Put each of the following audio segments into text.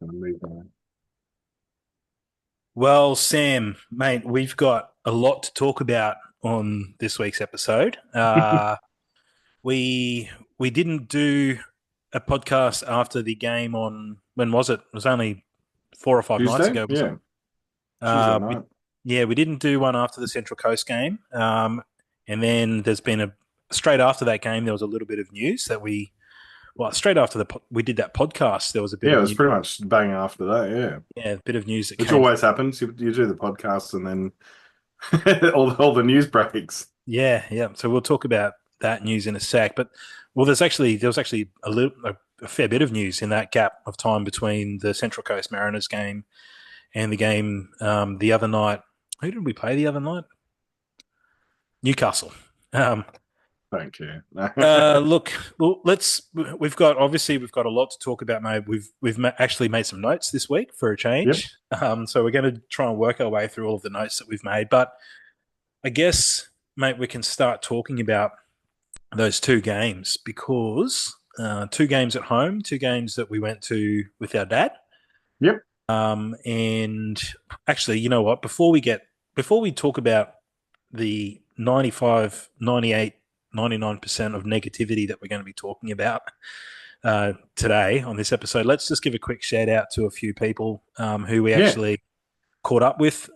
Gonna move on. Well, Sam, mate, we've got a lot to talk about on this week's episode. We we didn't do a podcast after the game on when was it? It was only 4 or 5 nights Tuesday? ago, wasn't Yeah, it? Tuesday We night. yeah, we didn't do one after the Central Coast game, and then there's been a straight after that game. There was a little bit of news that straight after we did that podcast, there was a bit Yeah, it of was news. pretty much bang after that. Yeah, Yeah, a bit of news that which came. always happens. You do the podcast and then all the news breaks. Yeah, yeah. So we'll talk about that news in a sec. But well, there was actually a fair bit of news in that gap of time between the Central Coast Mariners game and the game the other night. Who did we play the other night? Newcastle. Um, Thank you. Look, well, we've got a lot to talk about, mate. Actually made some notes this week for a Yep. change. So we're going to try and work our way through all of the notes that we've made. But I guess, mate, we can start talking about those two games because two games at home, two games that we went to with our dad. Yep. And actually, you know what? Before we talk about the 95, 98, 99% of negativity that we're going to be talking about today on this episode, let's just give a quick shout out to a few people who we Yeah. actually caught up with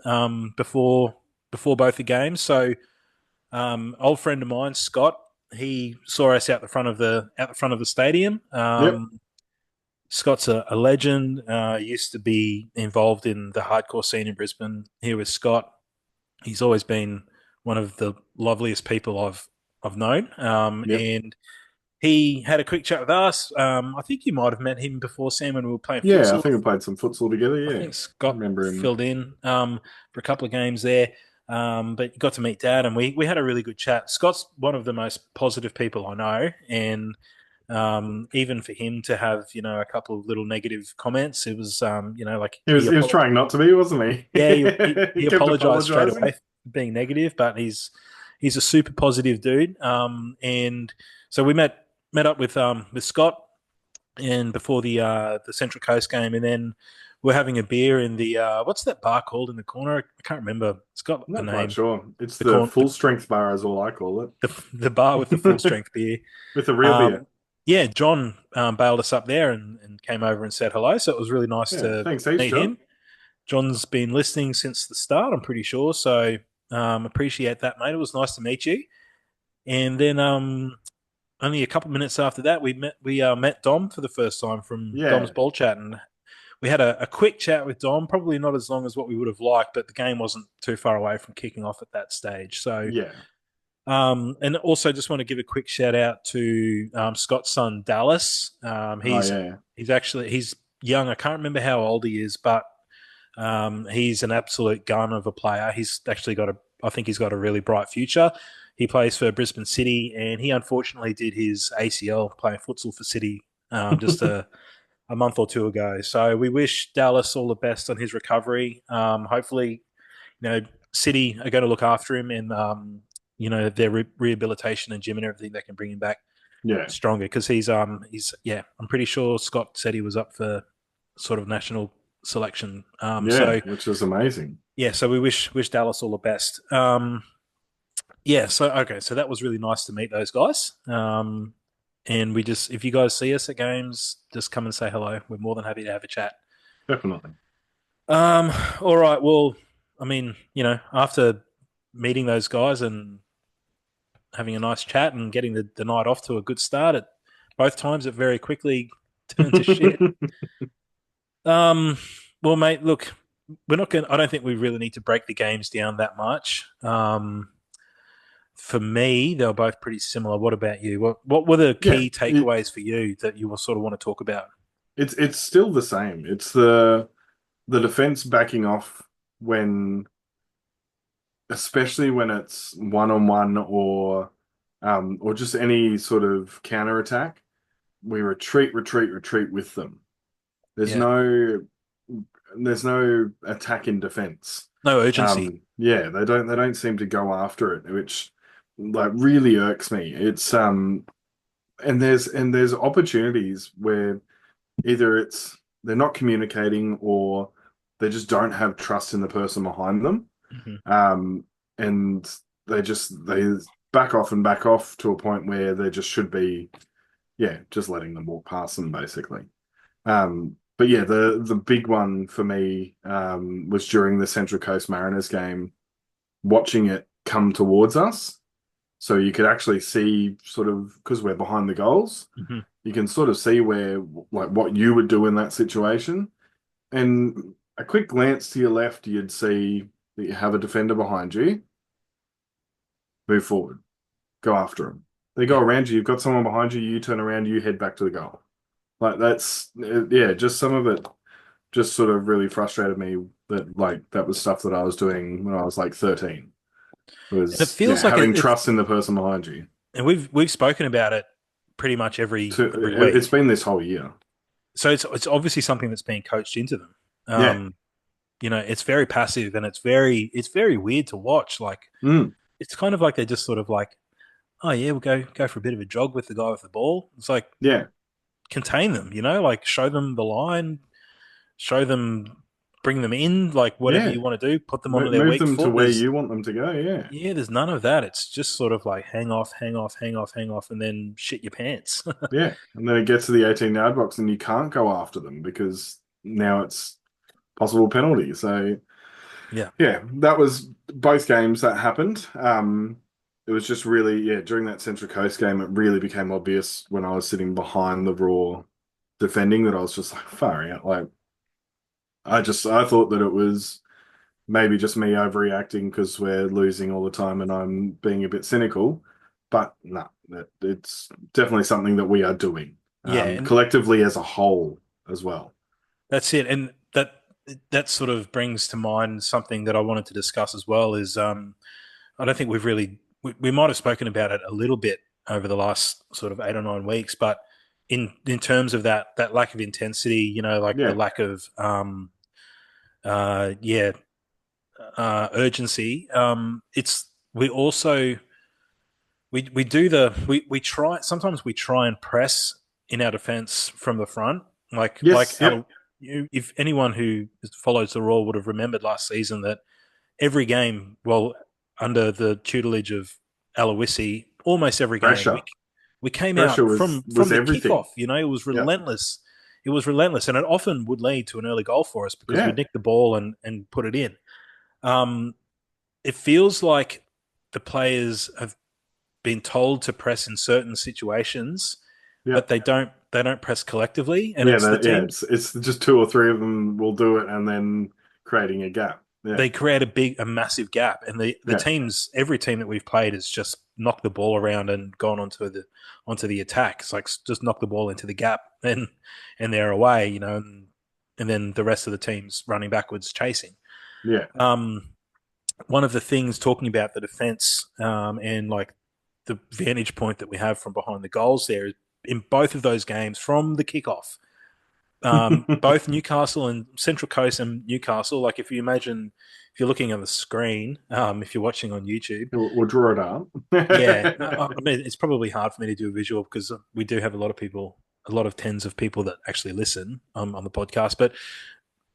before both the games. So old friend of mine, Scott, he saw us out the front of the stadium. Yep. Scott's a legend. Used to be involved in the hardcore scene in Brisbane. Here with Scott, he's always been one of the loveliest people I've known. Yep. And he had a quick chat with us. I think you might have met him before, Sam, when we were playing Yeah, I futsal. think we played some futsal together. I Yeah, think I Scott remember him. filled in for a couple of games there. But you got to meet Dad, and we had a really good chat. Scott's one of the most positive people I know, and even for him to have a couple of little negative comments, it was like He was trying not to be, wasn't he? yeah He he kept apologized straight away apologizing. for being negative, but he's a super positive dude. And so we met up with Scott and before the Central Coast game, and then we're having a beer in the what's that bar called in the corner? I can't remember. It's got I'm a not quite name. sure. It's The the corn full strength bar, is all I call the bar with the full it, strength beer. with a real beer. Um, yeah, John bailed us up there and came over and said hello. So it was really nice Yeah, to thanks, heaps, meet John. him. John's been listening since the start, I'm pretty sure. So appreciate that, mate. It was nice to meet you. And then only a couple of minutes after that, we met Dom for the first time from Dom's Yeah, ball chat, and we had a quick chat with Dom. Probably not as long as what we would have liked, but the game wasn't too far away from kicking off at that stage. So, yeah. and also just want to give a quick shout out to Scott's son Dallas. Oh, yeah. He's young. I can't remember how old he is, but he's an absolute gun of a player. He's actually I think he's got a really bright future. He plays for Brisbane City, and he unfortunately did his ACL playing futsal for City just a month or two ago. So we wish Dallas all the best on his recovery. Hopefully, City are going to look after him and their rehabilitation and gym and everything that can bring him back Yeah, stronger because he's yeah, I'm pretty sure Scott said he was up for sort of national selection. yeah, So which is amazing. yeah, so we wish Dallas all the best. Yeah, so okay, so that was really nice to meet those guys. And we just if you guys see us at games, just come and say hello. We're more than happy to have a chat. Definitely. Um, all right, well, I mean, after meeting those guys and having a nice chat and getting the night off to a good start at both times, it very quickly turned to shit. Um, well, mate, look, we're not going. I don't think we really need to break the games down that much. For me, they were both pretty similar. What about you? What were the Yeah, key takeaways for you that you will sort of want to talk about? it's still the same. It's the defense backing off when, especially when it's one on one or just any sort of counter attack. We retreat, retreat, retreat with them. There's Yeah, no there's no attack in defense. no urgency. Yeah, they don't seem to go after it, which like really irks me. It's and there's opportunities where either it's they're not communicating, or they just don't have trust in the person behind them. Hmm. Um, and they back off to a point where they just should be, yeah, just letting them walk past them basically. But yeah, the big one for me was during the Central Coast Mariners game, watching it come towards us. So you could actually see sort of, because we're behind the goals, Hmm. you can sort of see where, like, what you would do in that situation. And a quick glance to your left, you'd see that you have a defender behind you. Move forward, go after him. They go Yeah. around you, you've got someone behind you, you turn around, you head back to the goal. Like, that's, yeah, just some of it just sort of really frustrated me, that like that was stuff that I was doing when I was like 13. And it Was, feels yeah, like having it's, trust in the person behind you. and we've spoken about it pretty much every It's week. been this whole year. So it's obviously something that's being coached into them. Yeah. It's very passive and it's very weird to watch. Like Mm. it's kind of like they're just sort of like, oh yeah, we'll go for a bit of a jog with the guy with the ball. It's like Yeah. contain them, like show them the line, show them, bring them in, like whatever Yeah. you want to do, put them onto their Move weak them to foot. where you want them to go. Yeah. There's none of that. It's just sort of like hang off, hang off, hang off, hang off, and then shit your pants. Yeah. And then it gets to the 18-yard box and you can't go after them because now it's possible penalty. So Yeah. yeah, that was both games that happened. It was just really, yeah, during that Central Coast game, it really became obvious when I was sitting behind the Raw defending, that I was just like, far out. Like, I thought that it was maybe just me overreacting because we're losing all the time and I'm being a bit cynical. But no, it's definitely something that we are doing, Yeah, and collectively as a whole as well. that's it. And that sort of brings to mind something that I wanted to discuss as well is I don't think we might have spoken about it a little bit over the last sort of 8 or 9 weeks, but in terms of that lack of intensity, like the Yeah, lack of yeah, urgency. It's we also we do we try sometimes we try and press in our defense from the front, like yes, yep, if anyone who follows the Roar would have remembered last season that every game, well, under the tutelage of Aloisi, almost every game pressure. we came Pressure out was from the everything. kickoff. It was Yep. relentless. It was relentless, and it often would lead to an early goal for us because we Yeah. nicked the ball and put it in. Um, it feels like the players have been told to press in certain situations, but Yep. they don't press collectively, and Yeah, it's the yeah, team. it's just two or three of them will do it and then creating a gap. Yeah. They create a massive gap, and Yeah. every team that we've played has just knocked the ball around and gone onto the attack. It's like just knock the ball into the gap, and they're away, and then the rest of the team's running backwards chasing. Yeah. Um, One of the things talking about the defense, and like the vantage point that we have from behind the goals there in both of those games from the kickoff. Both Newcastle and Central Coast and Newcastle. Like if you're looking on the screen, if you're watching on YouTube, We'll draw it up. yeah, I mean it's probably hard for me to do a visual because we do have a lot of tens of people that actually listen on the podcast. But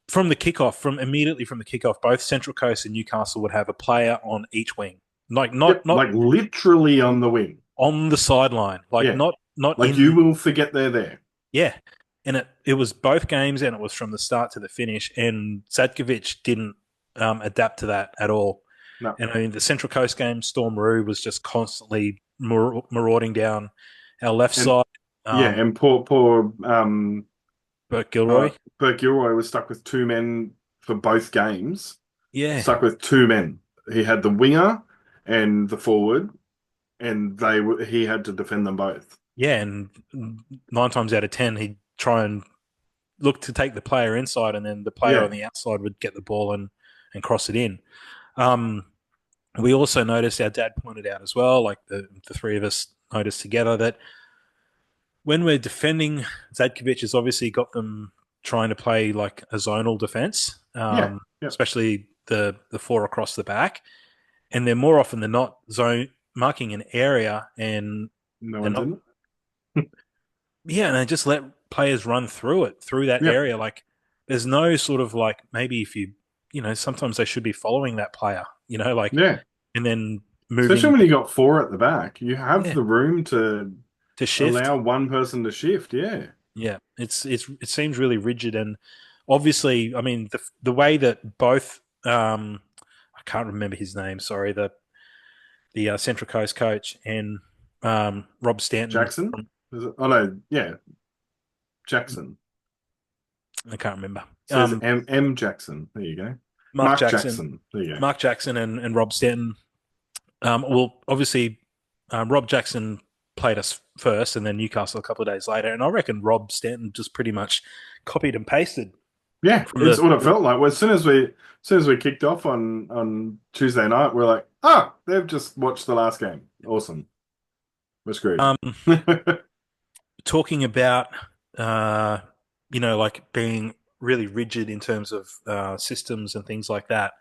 from the kickoff, from immediately from the kickoff, both Central Coast and Newcastle would have a player on each wing, like Yep, not like literally on the wing. on the sideline, like Yeah. not Like you in. will forget they're there. Yeah, and it was both games, and it was from the start to the finish. And Zadkovich didn't adapt to that at all. No. And I mean, the Central Coast game, Storm Roo was just constantly marauding down our left And side. yeah, Um, and poor Bert Gilroy, Bert Gilroy was stuck with two men for both games. yeah, Stuck with two men. He had the winger and the forward, and he had to defend them both. yeah, and 9 times out of 10, he'd try and look to take the player inside, and then the player on Yeah. the outside would get the ball and cross it in. Um, we also noticed, our dad pointed out as well, like the three of us noticed together, that when we're defending, Zadkovich has obviously got them trying to play like a zonal defense, Yeah. Yeah. especially the four across the back, and they're more often than not zone marking an area and No they're one not. didn't. yeah, and they just let players run through it, through that Yep. area. Like, there's no sort of like, maybe if sometimes they should be following that player, like, Yeah. and then Especially moving, when you got four at the back, you have yeah, the room to to shift. allow one person to shift. Yeah. Yeah, it seems really rigid, and obviously, I mean, the way that both, I can't remember his name. Sorry, the Central Coast coach and Rob Stanton Jackson? from, Is it? Oh no, yeah, Jackson. I can't remember. It says M Jackson. There you go. Mark Mark Jackson, Jackson. There you go. Mark Jackson, and Rob Stanton. Well, obviously, Rob Jackson played us first, and then Newcastle a couple of days later, and I reckon Rob Stanton just pretty much copied and pasted Yeah, from it's the. what it felt like. Well, as soon as we kicked off on Tuesday night, we're like, they've just watched the last game. Awesome. We're screwed. Um, talking about like being really rigid in terms of systems and things like that.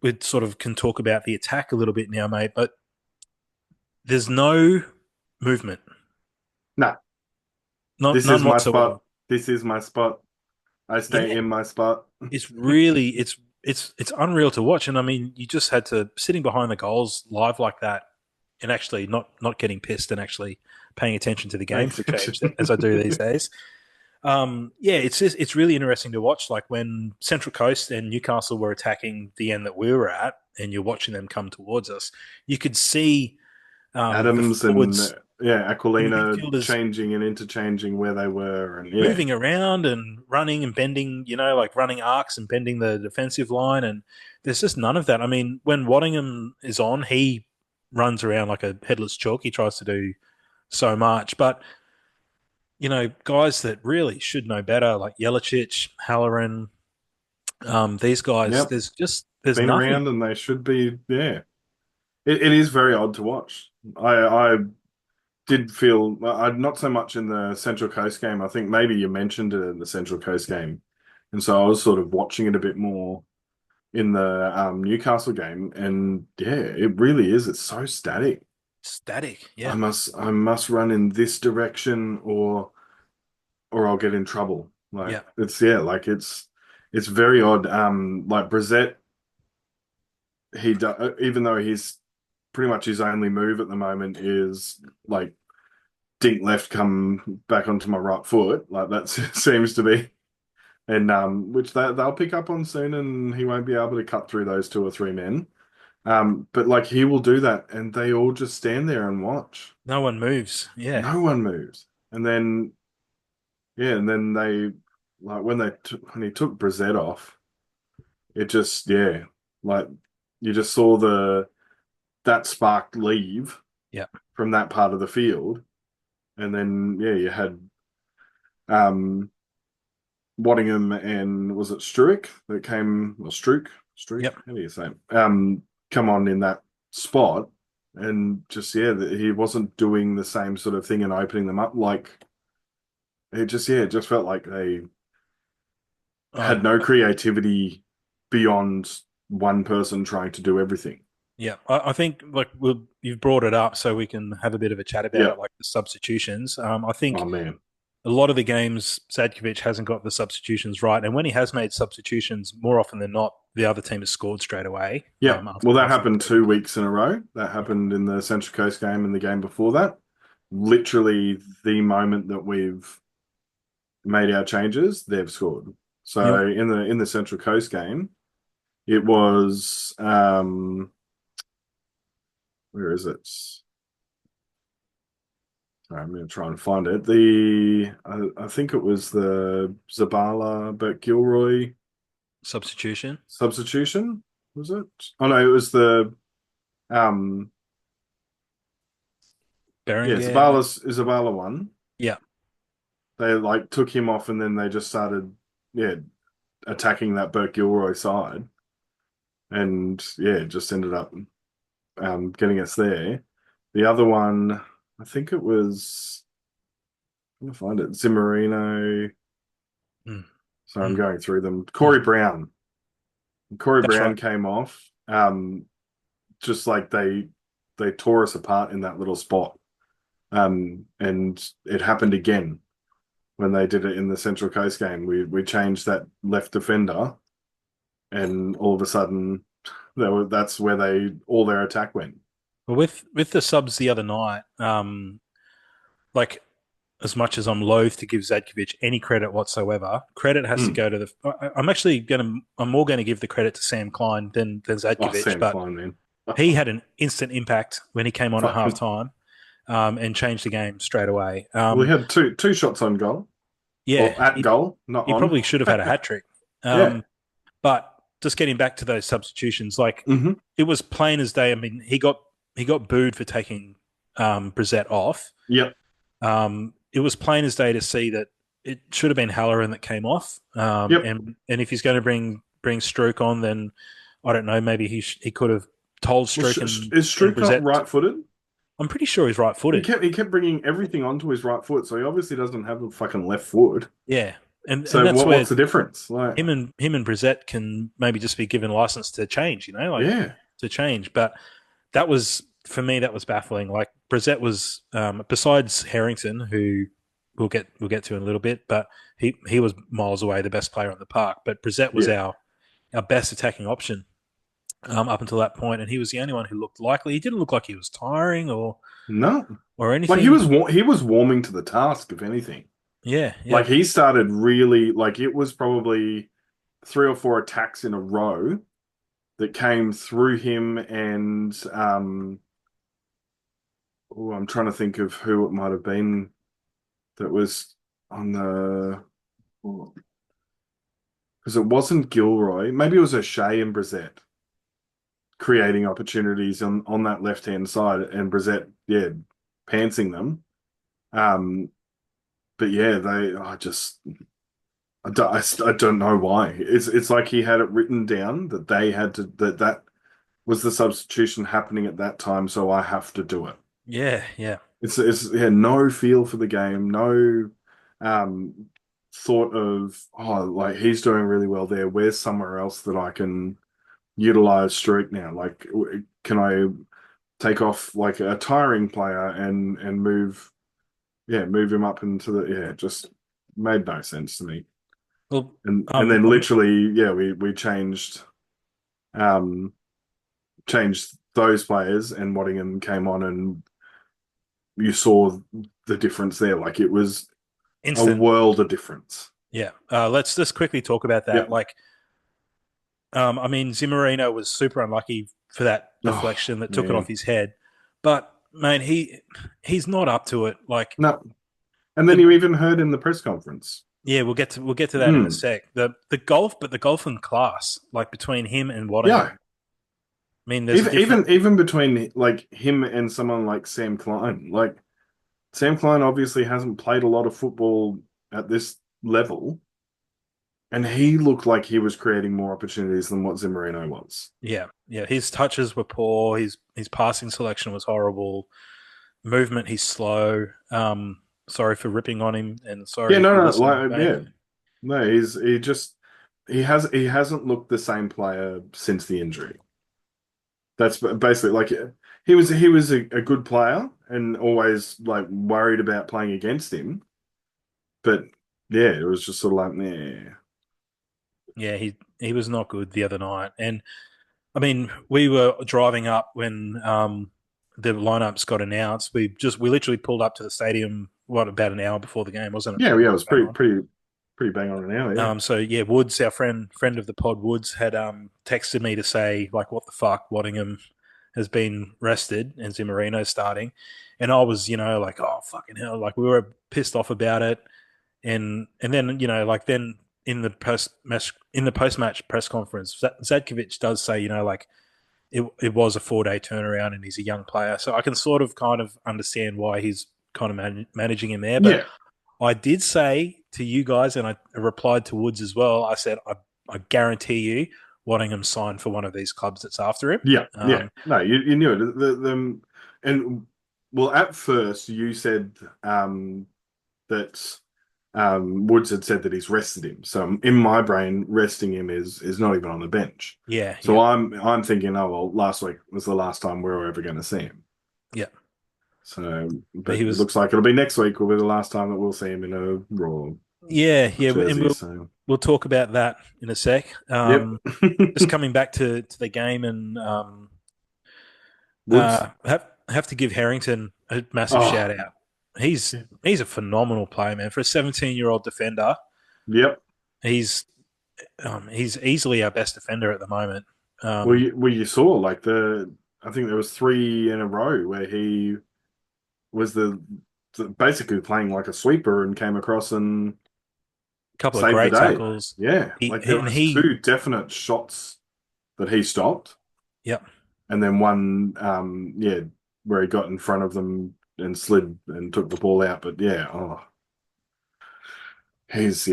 We sort of can talk about the attack a little bit now, mate, but there's no movement, No, not this is none my whatsoever. spot. This is my spot. I stay Yeah, in my spot. it's really it's unreal to watch, and I mean, you just had to sitting behind the goals live like that, and actually not getting pissed and actually paying attention to the Paying game for change, attention. as I do these days. Yeah, it's really interesting to watch. Like when Central Coast and Newcastle were attacking the end that we were at, and you're watching them come towards us, you could see the Adams and forwards yeah, and the Aquilina midfielders changing and interchanging where they were, and yeah, moving around and running and bending, like running arcs and bending the defensive line. And there's just none of that. I mean, when Waddingham is on, he runs around like a headless chalk. He tries to do so much, but guys that really should know better, like Jelacic, Halloran, these guys, yep, there's been nothing. around, and they should be. Yeah, it is very odd to watch. I did feel not so much in the Central Coast game. I think maybe you mentioned it in the Central Coast game, and so I was sort of watching it a bit more in the Newcastle game, and yeah, it really is. It's so static. Static. I Yeah. must run in this direction, or I'll get in trouble. Like Yeah. it's yeah, like it's very odd. Like Brissett, even though he's pretty much his only move at the moment is like dink left, come back onto my right foot. Like that seems to be, and which they'll pick up on soon, and he won't be able to cut through those two or three men. But like he will do that, and they all just stand there and watch. No one moves. Yeah. No one moves, and then yeah, and then they like when he took Brissett off, it just yeah, like you just saw that spark leave Yeah. from that part of the field, and then yeah, you had um Waddingham and was it Struick that came or Struik, Yep. how do you say it? Come on in that spot, and just yeah, he wasn't doing the same sort of thing and opening them up. Like it just felt like they Uh, had no creativity beyond one person trying to do everything. yeah. I think like you've brought it up so we can have a bit of a chat about Yeah. it, like the substitutions. I Oh think man. a lot of the games Zadkovich hasn't got the substitutions right, and when he has made substitutions, more often than not, the other team has scored straight away. Yeah. After, Well, that after happened the 2 weeks in a row. That yeah, happened in the Central Coast game and the game before that. Literally the moment that we've made our changes, they've scored. yep. So in the Central Coast game, it was where is it? Sorry, I'm going to try and find it. I think it was the Zabala but Gilroy Substitution. substitution, was it? Oh no, it was the um yeah, Berenguer. Zabala one. Yeah. They like took him off and then they just started yeah, attacking that Burke Gilroy side. And yeah, it just ended up getting us there. The other one, I think it was I'm gonna find it. Zimmerino. Mm, So I'm mm. going through them. Mm. Corey Brown. Corey That's Brown right. came off. Just like they tore us apart in that little spot. And it happened again when they did it in the Central Coast game. We changed that left defender, and all of a sudden, that's where all their attack went. Well, with the subs the other night, like as much as I'm loath to give Zadkovich any credit whatsoever, credit has to Mm. go to the. I'm more going to give the credit to Sam Klein than Oh, Zadkovich, Sam but Klein, man. he had an instant impact when he came on at Fucking, halftime, and changed the game straight away. well, he had two shots on goal, Yeah, or at goal, not he on. probably should have had a hat trick. Yeah. But just getting back to those substitutions, like Hmm. it was plain as day. I mean, he got booed for taking Brissett off. Yep. It was plain as day to see that it should have been Halloran that came off. Yep. And if he's going to bring Strook on, then I don't know. Maybe he could have told Well, Strook is and Struijk not Brissett. right-footed? I'm pretty sure he's He right-footed. kept bringing everything onto his right foot, so he obviously doesn't have a fucking left foot. Yeah, and So that's what's where the difference? Like, him and Brissett can maybe just be given license to change. Like yeah, to change. But that was for me. That was baffling. Like Brissett was besides Harrington, who we'll get to in a little bit, but he was miles away the best player on the park. But Brissett was yeah. our best attacking option up until that point, and he was the only one who looked likely. He didn't look like he was tiring No, or like anything. he was warming to the task, if anything. Yeah, Like yeah, he started really like it was probably three or four attacks in a row that came through him, and oh, I'm trying to think of who it might have been that was on the because it wasn't Gilroy. Maybe it was O'Shea and Brissett creating opportunities on that left hand side, and Brissett, yeah, pantsing them. Um, but yeah, I don't know why. It's like he had it written down that they had to that was the substitution happening at that time, so I have to do it. yeah, yeah, It's yeah, no feel for the game, no um thought of like he's doing really well there. Where's somewhere else that I can utilize Streak now? Like, can I take off like a tiring player and move him up into the just made no sense to me. Well, And then literally, yeah, we um changed those players, and Waddingham came on, and you saw the difference there. Like it was a instant. world of difference. Yeah. Let's just quickly talk about that. Yep. Like, I mean, Zimmerino was super unlucky for that Oh deflection that took it off man. his head, but man, he's not up to it. Like No. And then the you even heard in the press conference. yeah, we'll get to that in a Mm, sec. The golf and class like between him and yeah. Waddingham. I mean, there's a Even different. even between like him and someone like Sam Klein. Like Sam Klein obviously hasn't played a lot of football at this level, and he looked like he was creating more opportunities than what Zimmerino was. Yeah, yeah. His touches were poor. His passing selection was horrible. Movement, he's slow. Sorry for ripping on him, and Yeah, sorry if no, you're no, listening, like mate. yeah, no, he hasn't looked the same player since the injury. That's basically like he was a good player and always like worried about playing against him, but yeah, it was just sort of like yeah, Yeah, he was not good the other night. And I mean, we were driving up when the lineups got announced. We literally pulled up to the stadium about an hour before the game, wasn't it? yeah, yeah, it was Bang pretty bang on an hour, yeah. So yeah, Woods, our friend of the pod, Woods had texted me to say like, "What the fuck, Waddingham has been rested and Zimmerino's starting," and I was like, "Oh fucking hell!" Like we were pissed off about it, and then like then in the post match press conference, Zadkovich does say like it was a 4-day turnaround and he's a young player, so I can sort of kind of understand why he's kind of managing him there. But Yeah, I did say to you guys, and I replied to Woods as well. I said I guarantee you, Waddingham signed for one of these clubs that's after him. yeah, yeah. No, you knew it. And well, at first you said that Woods had said that he's rested him. So in my brain, resting him is not even on the bench. Yeah, So yeah, I'm thinking, oh well, last week was the last time we were ever going to see him. yeah. So, but but he it was looks like it'll be next week will be the last time that we'll see him in a Raw yeah, and jersey. So, we'll talk about that in a sec. yep. Just coming back to the game and Woods. have to give Harrington a massive shout Oh, out. He's a phenomenal player, man. For a 17-year-old defender, yep. he's he's easily our best defender at the moment. Well, Um, you saw like I think there was three in a row where he was basically playing like a sweeper and came across and Couple of saved the great day. tackles. Yeah, He like there and was he, two definite shots that he stopped, yeah, and then one, yeah, where he got in front of them and slid and took the ball out. But yeah, oh, he's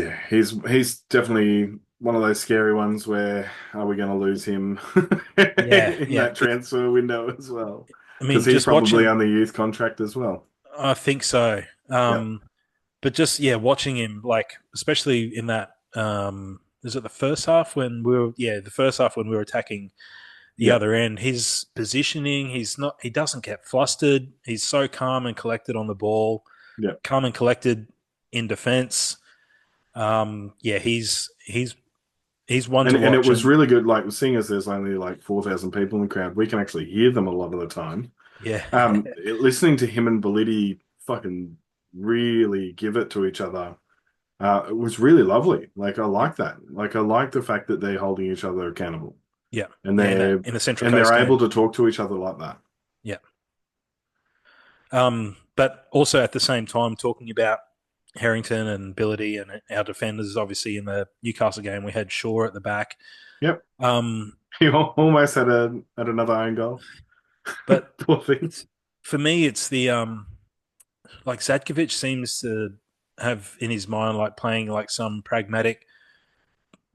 definitely one of those scary ones where are we going to lose him yeah, in yeah. that transfer window as well? I Because mean, he's just probably watching. on the youth contract as well. I think so. Yep. But just watching him, like especially in that, is it the first half when we were, the first half when we were attacking the Yep. other end, his positioning, he doesn't get flustered. He's so calm and collected on the ball, Yep. calm and collected in defense. He's one to And it watch, was and really good. Like seeing as there's only like 4,000 people in the crowd, we can actually hear them a lot of the time. yeah, Listening to him and Belletti fucking really give it to each other. It was really lovely. Like I like that. Like I like the fact that they're holding each other accountable yeah, and yeah. In that they're in the Central and they're Coast able game, to talk to each other like that. yeah. But also at the same time talking about Harrington and Billity and our defenders. Obviously, in the Newcastle game, we had Shaw at the back. Yep. Um, He almost had another own goal. but Poor thing. it's for me, it's the like Zadkovich seems to have in his mind like playing like some pragmatic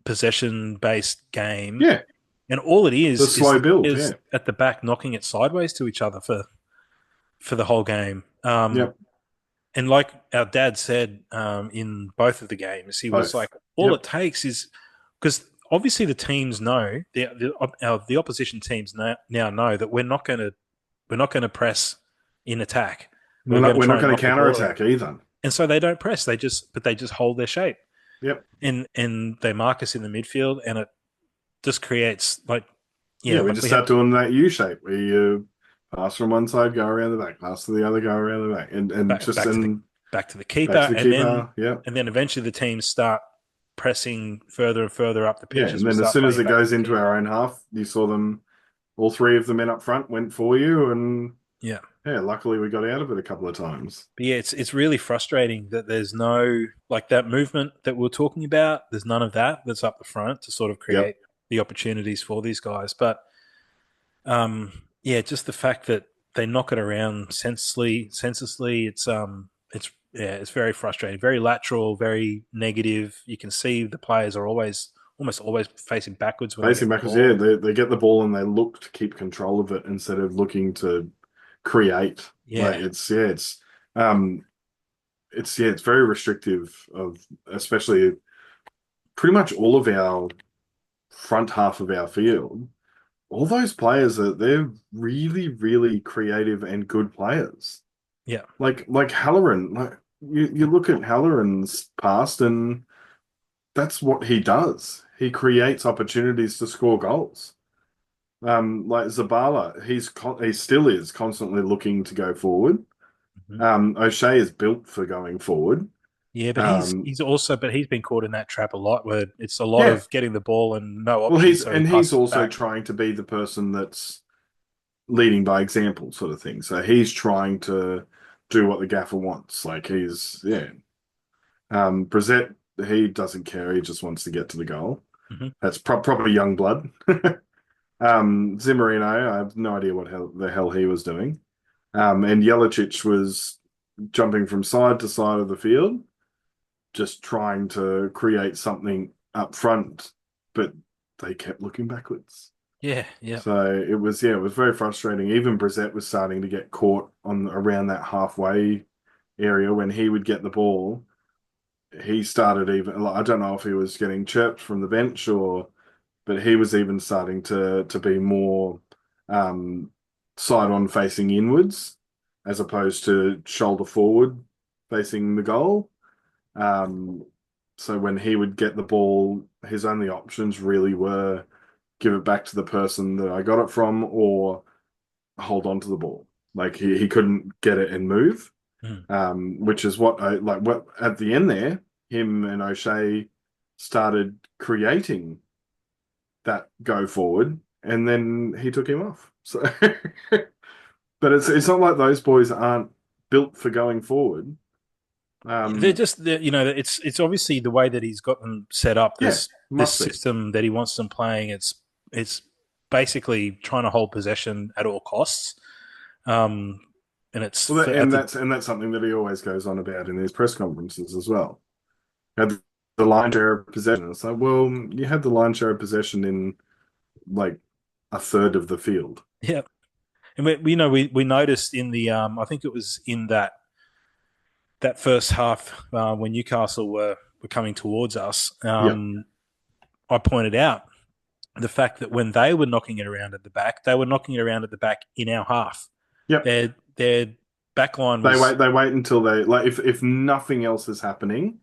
possession based game, Yeah. and all it The is slow the build. players Yeah. at the back knocking it sideways to each other for the whole game. Yep. And like our dad said in both of the games, he was Both. like, all it Yep. takes is because obviously the teams know the opposition teams now know that we're not going to press in attack. We're going to We're try not and going to knock the ball counterattack out, either. and so they don't press. They just hold their shape, Yep. and they mark us in the midfield, and it just creates Yeah, we like just we have start doing that U shape where you pass from one side, go around the back, pass to the other, go around the back, and back just back to the and back to the back keeper, to the keeper. Yeah, and then eventually the teams start pressing further and further up the yeah. pitch as And we then as start soon as playing it back to goes the into keeper. our own half, you saw them, all three of the men up front went for you, and Yeah. yeah, luckily we got out of it a couple of times. But yeah, it's really frustrating that there's no like that movement that we are talking about. There's none of that that's up the front to sort of Yep. create the opportunities for these guys. But just the fact that they knock it around senselessly. It's very frustrating, very lateral, very negative. You can see the players are almost always facing backwards when they Facing get the backwards, yeah, ball. they get the ball and they look to keep control of it instead of looking to create. Like Yeah, um it's very restrictive of especially pretty much all of our front half of our field. All those players they're really, really creative and good players. yeah, Like Halloran, like you look at Halloran's past and that's what he does. He creates opportunities to score goals. Like Zabala, he still is constantly looking to go forward. hmm O'Shea is built for going forward. yeah. But he's Um, he's also but he's been caught in that trap a lot where it's a lot yeah, of getting the ball and no well, options, so he he's passes it also back. trying to be the person that's leading by example, sort of thing. So he's trying to do what the gaffer wants. Like he's yeah. Brissett, he doesn't care. He just wants to get to the goal. hmm That's proper young blood. Zimmerino, I have no idea what the hell he was doing. And Jelicic was jumping from side to side of the field, just trying to create something up front, but they kept looking backwards. Yeah, yeah, So it was very frustrating. Even Brissett was starting to get caught on around that halfway area when he would get the ball. He started even like, I don't know if he was getting chirped from the bench or but he was even starting to be more um side on facing inwards as opposed to shoulder forward facing the goal. Um, so when he would get the ball, his only options really were give it back to the person that I got it from or hold on to the ball. Like he couldn't get it and move, Mm. which is what I like. What at the end there, him and O'Shea started creating that go forward, and then he took him off. So, but it's not like those boys aren't built for going forward. They're Um, just, it's obviously the way that he's got them set up. yeah, This must be. system that he wants them playing. It's basically trying to hold possession at all costs. Um, and it's Well, at the and that's something that he always goes on about in his press conferences as well. Had the line share of possession. It's like, well, you had the line share of possession in like a third of the field. yeah. And we noticed in the I think it was in that first half when Newcastle were coming towards us. Yep, I pointed out the fact that when they were knocking it around at the back, they were knocking it around at the back in our half. yep. Their back line was They wait until they like if nothing else is happening,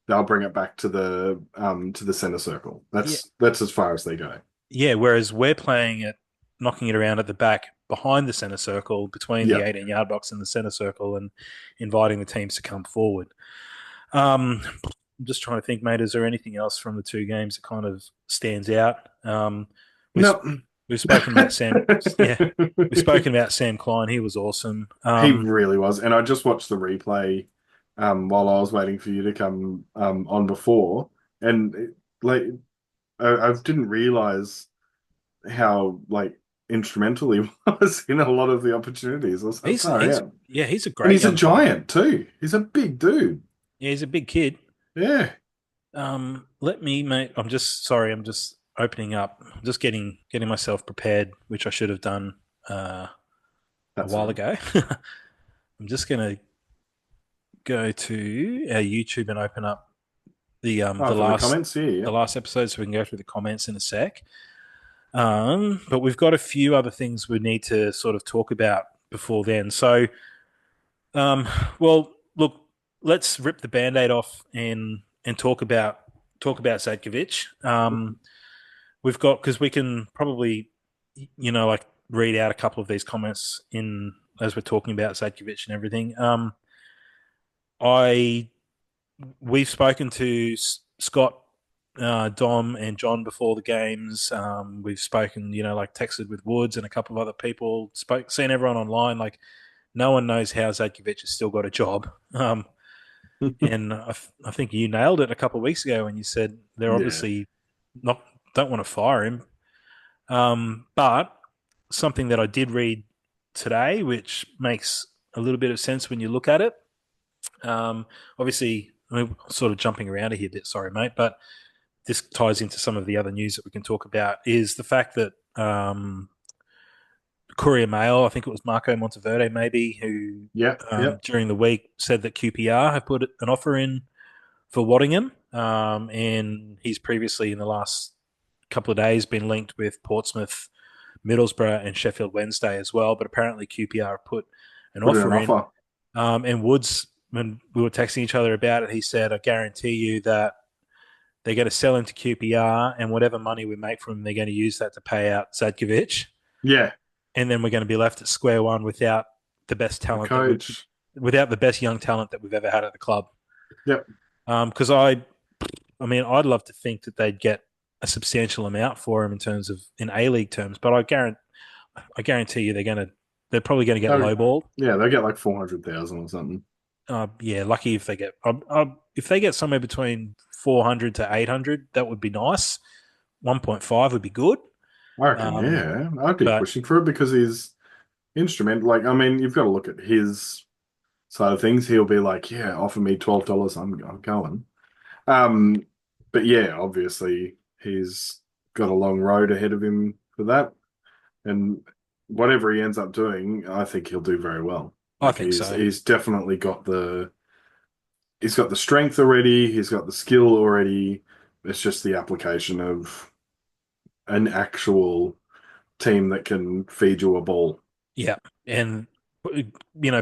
they'll bring it back to the center circle. yeah, That's as far as they go. yeah. Whereas we're playing it, knocking it around at the back behind the centre circle, between the Yep. 18-yard box and the centre circle, and inviting the teams to come forward. I'm just trying to think, mate. Is there anything else from the two games that kind of stands out? We've No. we've spoken about Sam. Yeah, we've spoken about Sam Klein. He was awesome. He really was. And I just watched the replay while I was waiting for you to come on before. And like I didn't realize how like instrumental he was in a lot of the opportunities. I was like, he's far he's out. yeah, he's a And great he's a young player. giant too. He's a big dude. Yeah, he's a big kid. Yeah, Let me, mate. I'm just sorry. I'm just opening up. I'm just getting myself prepared, which I should have done a that's while fine. ago. I'm just gonna go to our YouTube and open up Oh, for the comments, yeah, yeah. the last episode, so we can go through the comments in a sec. But we've got a few other things we need to sort of talk about before then. So, um, well, look, let's rip the band-aid off and talk about Zadkovich. We've got, because we can probably, like read out a couple of these comments in as we're talking about Zadkovich and everything. I We've spoken to Scott, Dom, and John before the games. We've spoken, like texted with Woods and a couple of other people. Seen everyone online. Like, no one knows how Zadkovich has still got a job. And I think you nailed it a couple of weeks ago when you said they're Yeah. obviously not don't want to fire him. But something that I did read today, which makes a little bit of sense when you look at it. Obviously, I'm sort of jumping around a bit, sorry, mate, but this ties into some of the other news that we can talk about. Is the fact that Courier Mail, I think it was Marco Monteverde, maybe, who Yeah, yeah. during the week said that QPR have put an offer in for Waddingham, and he's previously in the last couple of days been linked with Portsmouth, Middlesbrough, and Sheffield Wednesday as well. But apparently QPR put an Put in an offer in. offer. And Woods, when we were texting each other about it, he said, "I guarantee you that they're going to sell him to QPR, and whatever money we make from him, they're going to use that to pay out Zadkovich, Yeah. and then we're going to be left at square one without the best A talent coach. without the best young talent that we've ever had at the club." Yep. Because I mean, I'd love to think that they'd get a substantial amount for him in terms of in A League terms, but I guarantee you they're probably going to get They'll, lowballed. yeah, they'll get like 400,000 or something. Yeah, lucky if they get somewhere between 400 to 800, that would be nice. 1.5 would be good. I reckon, Um, yeah. I'd be but pushing for it because he's instrumental. Like, I mean, you've got to look at his side of things. He'll be like, yeah, offer me $12, I'm going. Um, but yeah, obviously he's got a long road ahead of him for that. And whatever he ends up doing, I think he'll do very well. I Like think so. he's definitely he's got the strength already, he's got the skill already. It's just the application of an actual team that can feed you a ball. Yeah, and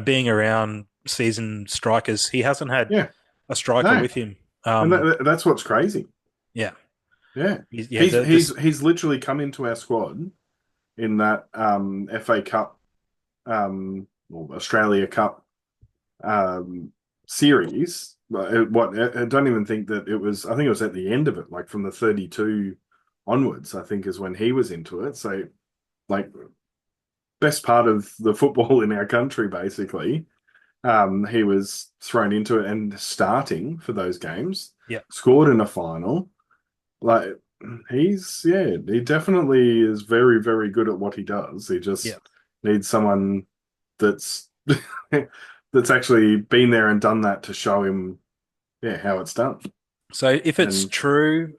being around seasoned strikers, he hasn't had Yeah, a striker no, with him. and that's what's crazy. Yeah, Yeah, yeah. he's he's he's literally come into our squad in that FA Cup, or Australia Cup series. I don't even think that it was. I think it was at the end of it, like from the 32 onwards. I think is when he was into it. So like best part of the football in our country, basically. He was thrown into it and starting for those games, yeah, scored in a final. Like he definitely is very, very good at what he does. He yeah. just needs someone that's that's actually been there and done that to show him, yeah, how it's done. So if it's And true,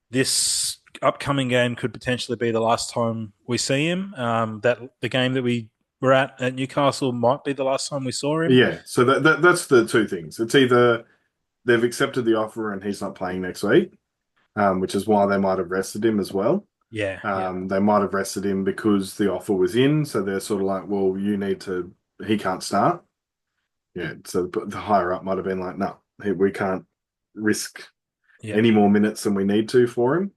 this upcoming game could potentially be the last time we see him. That the game that we were at Newcastle might be the last time we saw him. yeah, so that's the two things. It's either they've accepted the offer and he's not playing next week, which is why they might have rested him as well. Yeah, yeah, They might have rested him because the offer was in, so they're sort of like, well, he can't start. Yeah, so the higher up might have been like, no, we can't risk yeah. any more minutes than we need to for him.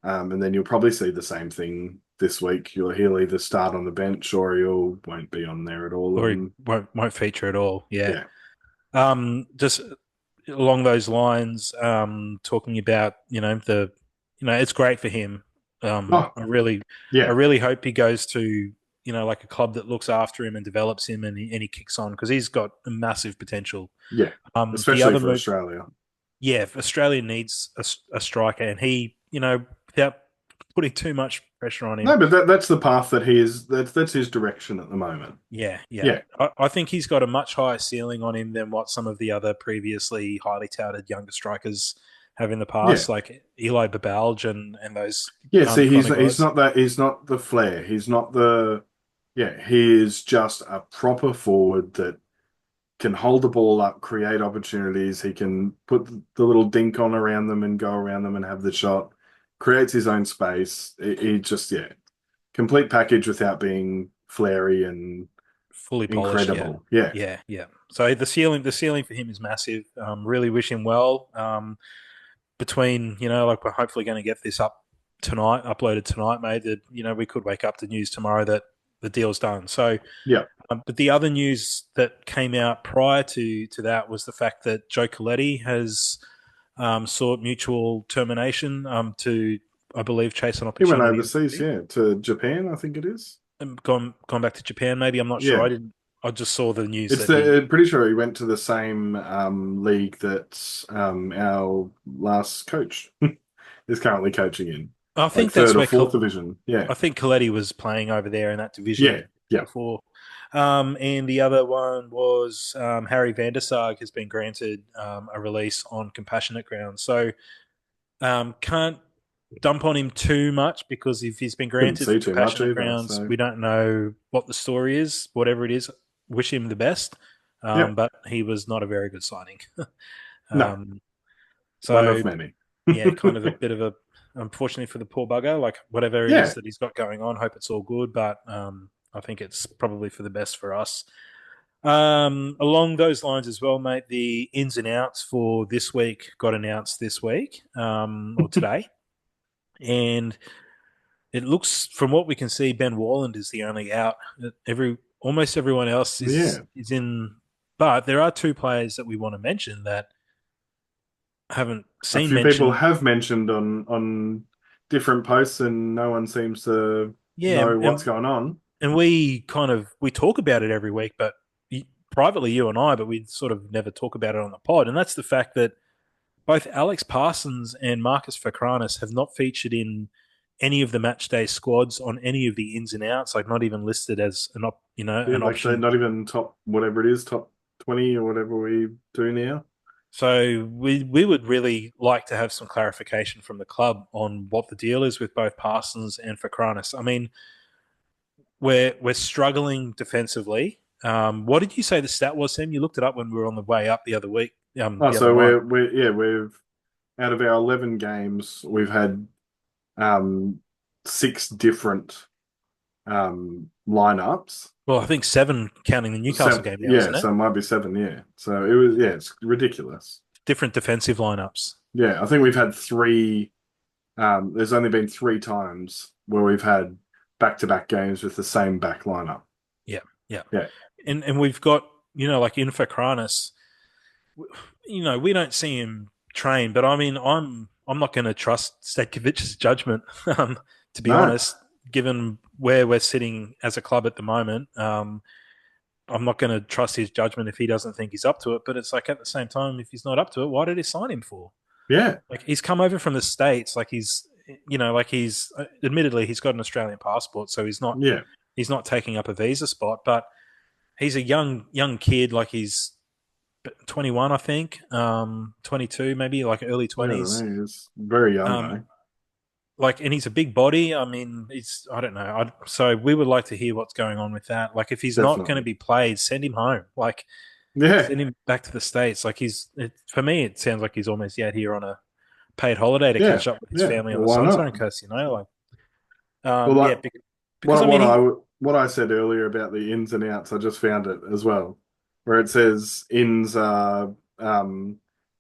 And then you'll probably see the same thing this week. He'll either start on the bench or he'll won't be on there at all. Or he And won't feature at all. Yeah. yeah, Just along those lines, talking about it's great for him. oh I yeah, really hope he goes to like a club that looks after him and develops him, and he kicks on because he's got a massive potential. yeah, The especially other for move, Australia. yeah, if Australia needs a striker, and he, without putting too much pressure on him, No, but that's the path that he is. That's his direction at the moment. yeah, yeah. Yeah, I think he's got a much higher ceiling on him than what some of the other previously highly touted younger strikers have in the yeah. past, like Eli Babalj and those Yeah, see, kind of he's guys. not that. He's not the flair. He's not the. Yeah, he is just a proper forward that can hold the ball up, create opportunities. He can put the little dink on around them and go around them and have the shot. Creates his own space. He just, yeah, complete package without being flary and Fully polished, yeah, incredible. Yeah, yeah, yeah. So the ceiling for him is massive. Really wish him well. Between like we're hopefully going to get this uploaded tonight, mate. That we could wake up to news tomorrow that the deal's done. So, yeah. but the other news that came out prior to that was the fact that Joe Coletti has sought mutual termination to, I believe, chase an He went opportunity overseas, yeah, to Japan, I think it is. and gone back to Japan. Maybe I'm not sure. I Yeah, didn't. I just saw the news it's that he. pretty sure he went to the same league that our last coach is currently coaching in, I like think that's third or where fourth division. Yeah, I think Coletti was playing over there in that yeah, division yeah. before. And the other one was Harry van der Sarg has been granted a release on compassionate grounds. So can't dump on him too much because if he's been Couldn't granted for see too much compassionate either. grounds, So we don't know what the story is. Whatever it is, wish him the best. yep, But he was not a very good signing. no, um, one so of many. yeah, kind of a bit of a unfortunately for the poor bugger, like whatever it is Yeah, that he's got going on, hope it's all good. But I think it's probably for the best for us. Along those lines as well, mate, the ins and outs for this week got announced this week or today, and it looks from what we can see, Ben Warland is the only out. Almost everyone else is yeah. is in, but there are two players that we want to mention that haven't A seen few people mentioned. have mentioned on different posts, and no one seems to Yeah, know what's going on. and we talk about it every week, but privately you and I, but we sort of never talk about it on the pod. And that's the fact that both Alex Parsons and Marcus Fakranis have not featured in any of the match day squads on any of the ins and outs, like not even listed as Yeah, an like they're option. not even top whatever it is, top 20 or whatever we do now. So we would really like to have some clarification from the club on what the deal is with both Parsons and Fakranis. I mean, we're struggling defensively. What did you say the stat was, Sam? You looked it up when we were on the way up the other week, Oh, the other so night. we've out of our 11 games, we've had um six different lineups. Well, I think 7 counting the Newcastle game now, Yeah, isn't it? so it might be 7. Yeah, so it was. Yeah, it's ridiculous. Different defensive lineups. Yeah, I think we've had three. There's only been 3 times where we've had back-to-back games with the same back lineup. Yeah, yeah. Yeah, And we've got, like Infokranis, we don't see him train, but I mean, I'm not going to trust Zadkovich's judgment, to be no, honest, given where we're sitting as a club at the moment. I'm not going to trust his judgment if he doesn't think he's up to it. But it's like at the same time, if he's not up to it, why did he sign him for? yeah, Like he's come over from the States, like he's admittedly he's got an Australian passport, so yeah, he's not taking up a visa spot, but he's a young kid, like he's 21, I think, 22, maybe like early yeah. I don't 20s. know. He's very young Um, though. and he's a big body. I mean, I don't know. So we would like to hear what's going on with that. Like, if he's not going to Definitely. be played, send him home. Like, Yeah, send him back to the States. Like, for me, it sounds like he's almost out here on a paid holiday to yeah, catch up with his yeah. family on Well, the why Sunshine not? Coast. Like, Well, yeah, like because I mean, what I said earlier about the ins and outs, I just found it as well, where it says ins are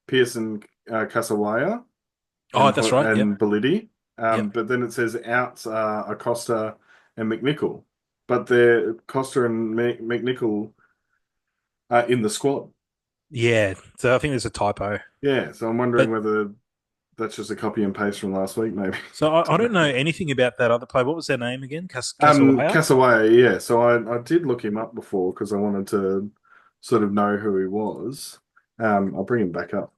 Pearson, Kasawaya, oh, that's right. Yep, and Belidi. yep. But then it says outs are Acosta and McNichol, but they're Costa and McNichol are in the squad. Yeah. So I think there's a typo. Yeah, so I'm wondering But whether that's just a copy and paste from last week, maybe. so I don't know anything about that other player. What was their name again? Casawaya? Kasawaya, yeah. So I did look him up before because I wanted to sort of know who he was. I'll bring him back up.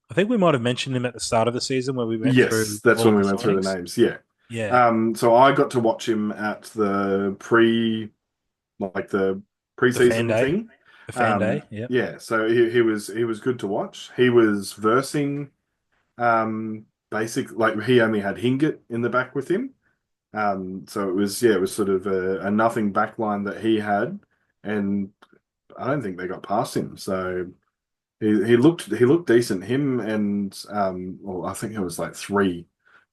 I think we might have mentioned him at the start of the season where we went Yes, through that's all when of the we went through the signings. names. Yeah. Yeah. So I got to watch him at the The fan preseason day. thing. The fan day. Yep. Yeah, so he was good to watch. He was versing basic like he only had Hingett in the back with him. So it was sort of a nothing backline that he had, and I don't think they got past him. So he looked decent. Him and well, I think it was like 3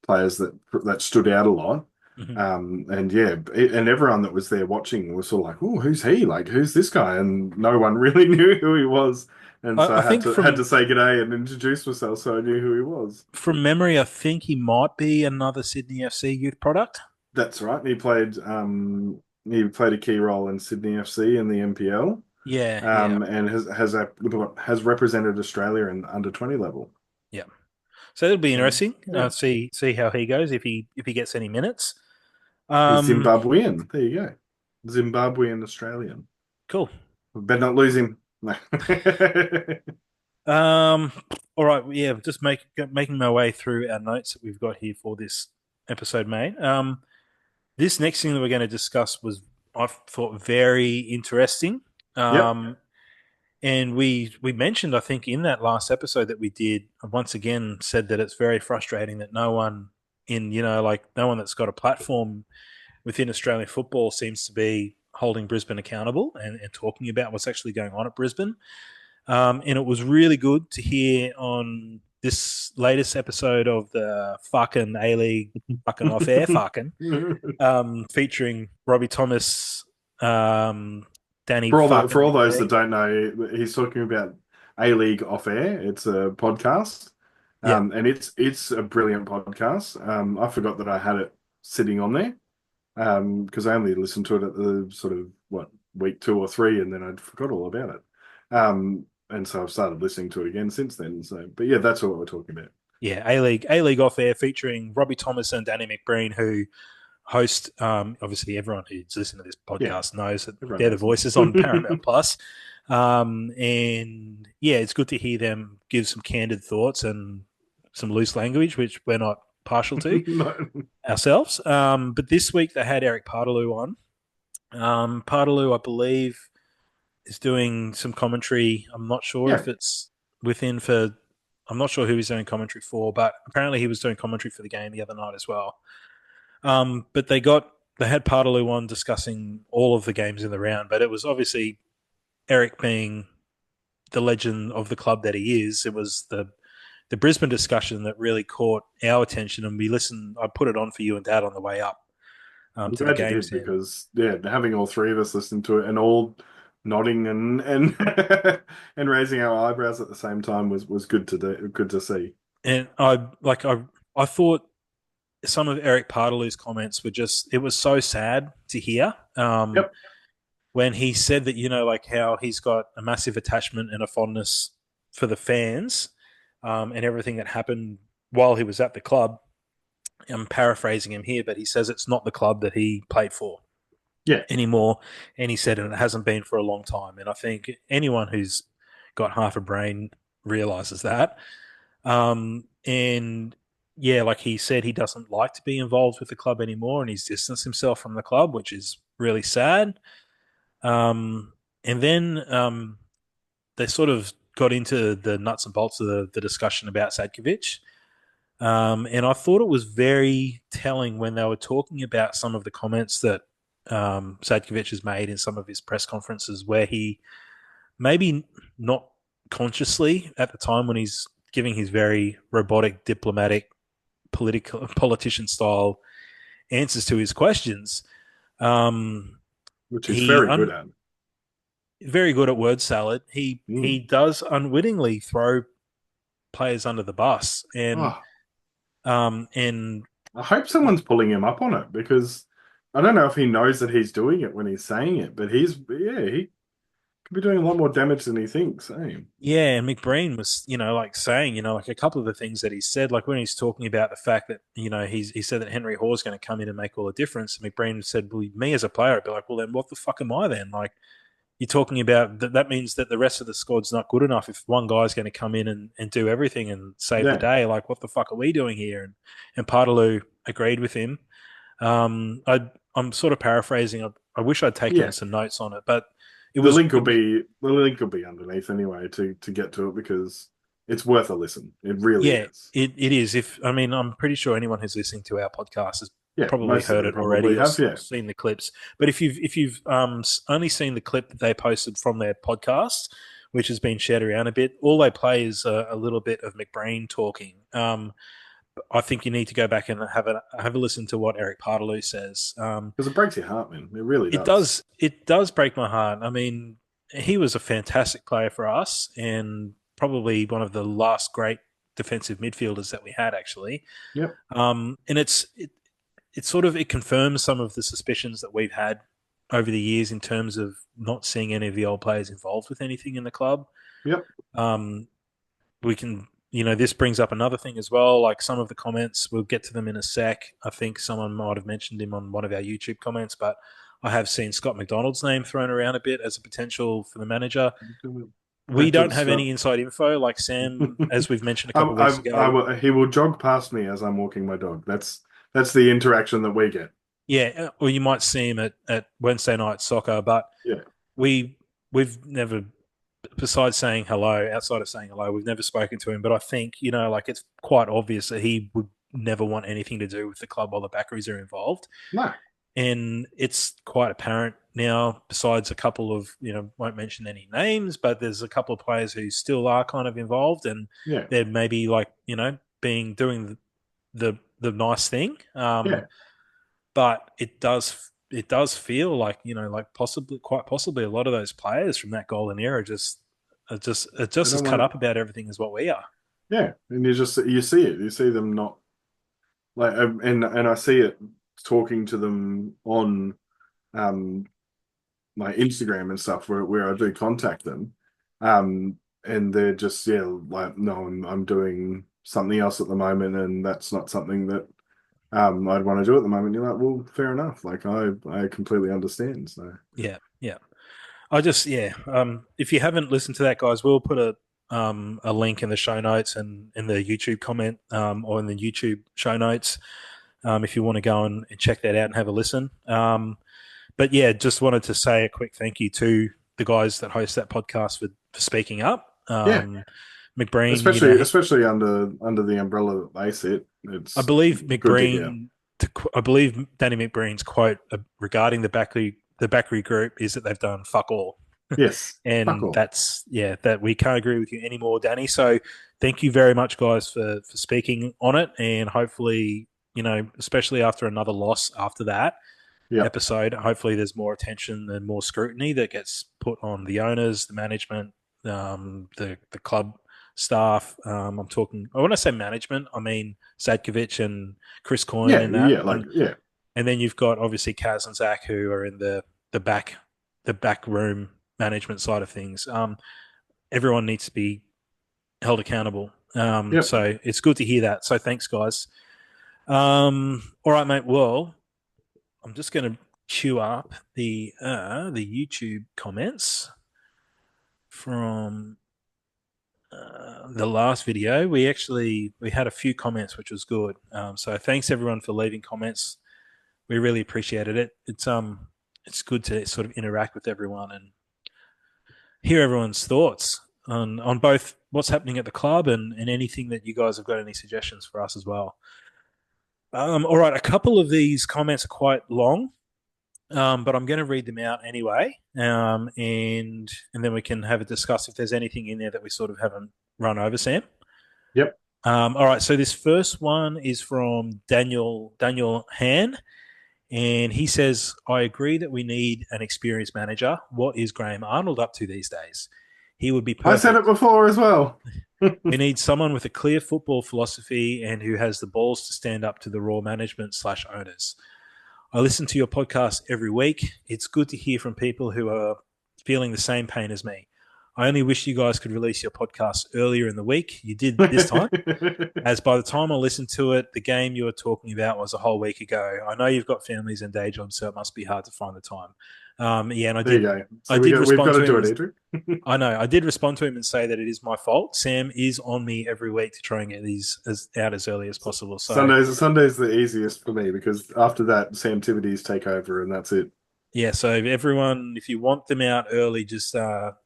players that stood out a lot. Hmm. And yeah, and everyone that was there watching was sort of like, "Oh, who's he? Like, who's this guy?" And no one really knew who he was. And so I I had think to say g'day and introduce myself so I knew who he was. from memory, I think he might be another Sydney FC youth product. That's right. He played a key role in Sydney FC in the NPL, Yeah. Yeah. and has represented Australia in under 20 level. Yeah. So it'll be So interesting. yeah, See how he goes if he gets any minutes. he's Um. Zimbabwean. There you go, Zimbabwean Australian. Cool. We better not lose him. No. Um. All right. Yeah. Just making my way through our notes that we've got here for this episode, mate. This next thing that we're going to discuss was I thought very interesting. Yep, Um, and we mentioned, I think, in that last episode that we did, once again said that it's very frustrating that no one no one that's got a platform within Australian football seems to be holding Brisbane accountable and talking about what's actually going on at Brisbane. And it was really good to hear on this latest episode of the fucking A League, fucking off air, fucking, featuring Robbie Thomas, Danny for fucking all those that McBreen. don't know, he's talking about A League Off Air. It's a podcast, Yeah, and it's a brilliant podcast. I forgot that I had it sitting on there. Because I only listened to it at the sort of week 2 or 3, and then I'd forgot all about it. And so I've started listening to it again since then. So, but yeah, that's what we're talking about. yeah, A League off air featuring Robbie Thomas and Danny McBreen, who host. Obviously, everyone who's listened to this Yeah, podcast knows that everyone they're the knows voices on them. Paramount Plus. And yeah, it's good to hear them give some candid thoughts and some loose language, which we're not partial to No. ourselves. But this week they had Erik Paartalu on. Paartalu, I believe, is doing some commentary. I'm not sure Yeah, if it's within for. I'm not sure who he's doing commentary for, but apparently he was doing commentary for the game the other night as well. But they had Paartalu on discussing all of the games in the round, but it was obviously Erik being the legend of the club that he is. It was the Brisbane discussion that really caught our attention, and we listened. I put it on for you and Dad on the way up. I'm to the glad you games did then. because having all three of us listen to it and all nodding and and raising our eyebrows at the same time was good to do, good to see. And I thought some of Erik Paartalu's comments were just it was so sad to hear. Yep. When he said that, like how he's got a massive attachment and a fondness for the fans, and everything that happened while he was at the club. I'm paraphrasing him here, but he says it's not the club that he played for Yeah. anymore. And he said, and it hasn't been for a long time. And I think anyone who's got half a brain realizes that. And yeah, like he said, he doesn't like to be involved with the club anymore, and he's distanced himself from the club, which is really sad. And then they sort of got into the nuts and bolts of the discussion about Zadkovich. And I thought it was very telling when they were talking about some of the comments that Zadkovich has made in some of his press conferences, where he maybe not consciously at the time when he's giving his very robotic, diplomatic, politician style answers to his questions. Um, Which he's he very good at. very good at word salad. He Mm. does unwittingly throw players under the bus, Oh, and I hope someone's pulling him up on it because I don't know if he knows that he's doing it when he's saying it, but he could be doing a lot more damage than he thinks. Eh? yeah, and McBreen was, like saying, like a couple of the things that he said, like when he's talking about the fact that, he said that Henry Hoare's going to come in and make all the difference. McBreen said, well, me as a player, I'd be like, well, then what the fuck am I then? Like, you're talking about that means that the rest of the squad's not good enough if one guy's going to come in and do everything and save the Yeah, day. Like, what the fuck are we doing here? And Paartalu agreed with him. I'm sort of paraphrasing. I wish I'd taken yeah. some notes on it, but it The was link will be the link will be underneath anyway to get to it because it's worth a listen. It really yeah, is. it is. I'm pretty sure anyone who's listening to our podcast has Yeah, probably most of heard them it already probably or, have. or Yeah. seen the clips. But if you've only seen the clip that they posted from their podcast, which has been shared around a bit, all they play is a little bit of McBreen talking. I think you need to go back and have a listen to what Erik Paartalu says. Because it breaks your heart, man. It really It does. does. It does break my heart. I mean, he was a fantastic player for us, and probably one of the last great defensive midfielders that we had, actually. Yep. And it sort of it confirms some of the suspicions that we've had over the years in terms of not seeing any of the old players involved with anything in the club. Yep. Um, we can, this brings up another thing as well. Like some of the comments, we'll get to them in a sec. I think someone might have mentioned him on one of our YouTube comments, but I have seen Scott McDonald's name thrown around a bit as a potential for the manager. We Back to don't the have start. any inside info, like Sam, as we've mentioned a couple of weeks ago. He will jog past me as I'm walking my dog. That's the interaction that we get. Yeah, or you might see him at Wednesday night soccer, but Yeah. we we've never, besides saying hello, outside of saying hello, we've never spoken to him. But I think like it's quite obvious that he would never want anything to do with the club while the Backeries are involved, No. and it's quite apparent now. Besides a couple of won't mention any names, but there's a couple of players who still are kind of involved, and Yeah. they're maybe like being doing the nice thing. Yeah. But it does feel like like possibly quite possibly a lot of those players from that golden era just I as don't cut want up about everything as what we are. Yeah. And you see it. You see them not like and I see it talking to them on um my Instagram and stuff where I do contact them. And they're just like no, I'm doing something else at the moment and that's not something that I'd want to do at the moment. You're like, well, fair enough. Like I completely understand. So Yeah, yeah. I just if you haven't listened to that, guys, we'll put a link in the show notes and in the YouTube comment or in the YouTube show notes if you want to go and check that out and have a listen. But yeah, just wanted to say a quick thank you to the guys that host that podcast for speaking up. yeah, McBreen, especially under the umbrella that they set, I it's believe good to hear. McBreen. I believe Danny McBreen's quote regarding the Backery group is that they've done fuck all, Yes, fuck and all. that we can't agree with you anymore, Danny. So thank you very much, guys, for speaking on it, and hopefully, especially after another loss after that. Yep. episode. Hopefully, there's more attention and more scrutiny that gets put on the owners, the management, the club staff. I'm talking. When I say management, I mean Zadkovich and Chris Coyne Yeah, and that, yeah, like yeah. and then you've got obviously Kaz and Zach who are in the back the back room management side of things. Everyone needs to be held accountable. Yep. So it's good to hear that. So thanks, guys. All right, mate. Well, I'm just going to queue up the YouTube comments from the last video. We had a few comments, which was good. So thanks everyone for leaving comments. We really appreciated it. It's good to sort of interact with everyone and hear everyone's thoughts on both what's happening at the club and anything that you guys have got any suggestions for us as well. All right, a couple of these comments are quite long, but I'm going to read them out anyway, and then we can have a discuss if there's anything in there that we sort of haven't run over, Sam. Yep. All right, so this first one is from Daniel Han, and he says, I agree that we need an experienced manager. What is Graham Arnold up to these days? He would be perfect. I said it before as well. We need someone with a clear football philosophy and who has the balls to stand up to the Raw management / owners. I listen to your podcast every week. It's good to hear from people who are feeling the same pain as me. I only wish you guys could release your podcast earlier in the week. You did this time, as by the time I listened to it, the game you were talking about was a whole week ago. I know you've got families and day jobs, so it must be hard to find the time. Yeah, and I did. There you go. So I did respond we've got to do him. it, Adrian. I know. I did respond to him and say that it is my fault. Sam is on me every week to try and get these out as early as possible. So Sunday's the easiest for me because after that, Sam activities take over and that's it. yeah. So everyone, if you want them out early, just jump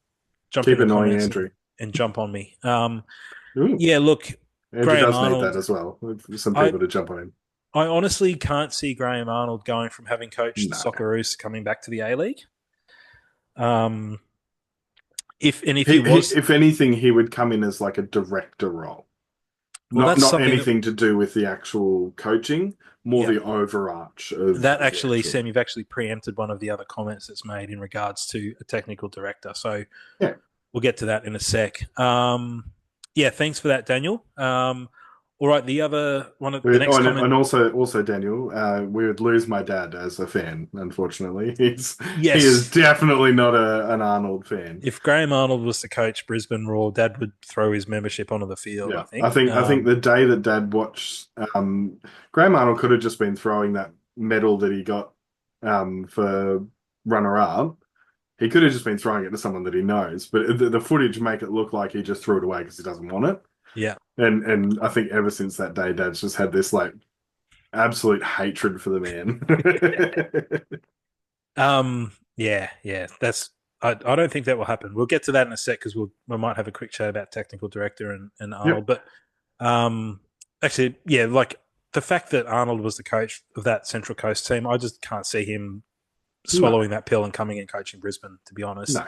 Keep in the annoying comments Andrew. and jump on me. Ooh. Yeah. Look, Andrew Graham does Arnold, need that as well. Some people to jump on him. I honestly can't see Graham Arnold going from having coached the Socceroos coming back to the A League. If anything, he would come in as like a director role. Well, not anything to do with the actual coaching, more the overarch of that. Actually, Sam, you've actually preempted one of the other comments that's made in regards to a technical director. So yeah, we'll get to that in a sec. Yeah, thanks for that, Daniel. All right, the other one of the next comment, and also Daniel, we would lose my dad as a fan. Unfortunately, he is definitely not an Arnold fan. If Graham Arnold was to coach Brisbane Roar, Dad would throw his membership onto the field. Yeah. I think. I think the day that Dad watched, Graham Arnold could have just been throwing that medal that he got for runner up. He could have just been throwing it to someone that he knows, but the footage make it look like he just threw it away because he doesn't want it. Yeah. And I think ever since that day, Dad's just had this like absolute hatred for the man. Yeah. That's I don't think that will happen. We'll get to that in a sec because we might have a quick chat about technical director and Arnold. Yep. But actually, yeah, like the fact that Arnold was the coach of that Central Coast team, I just can't see him swallowing that pill and coming and coaching Brisbane, to be honest. No.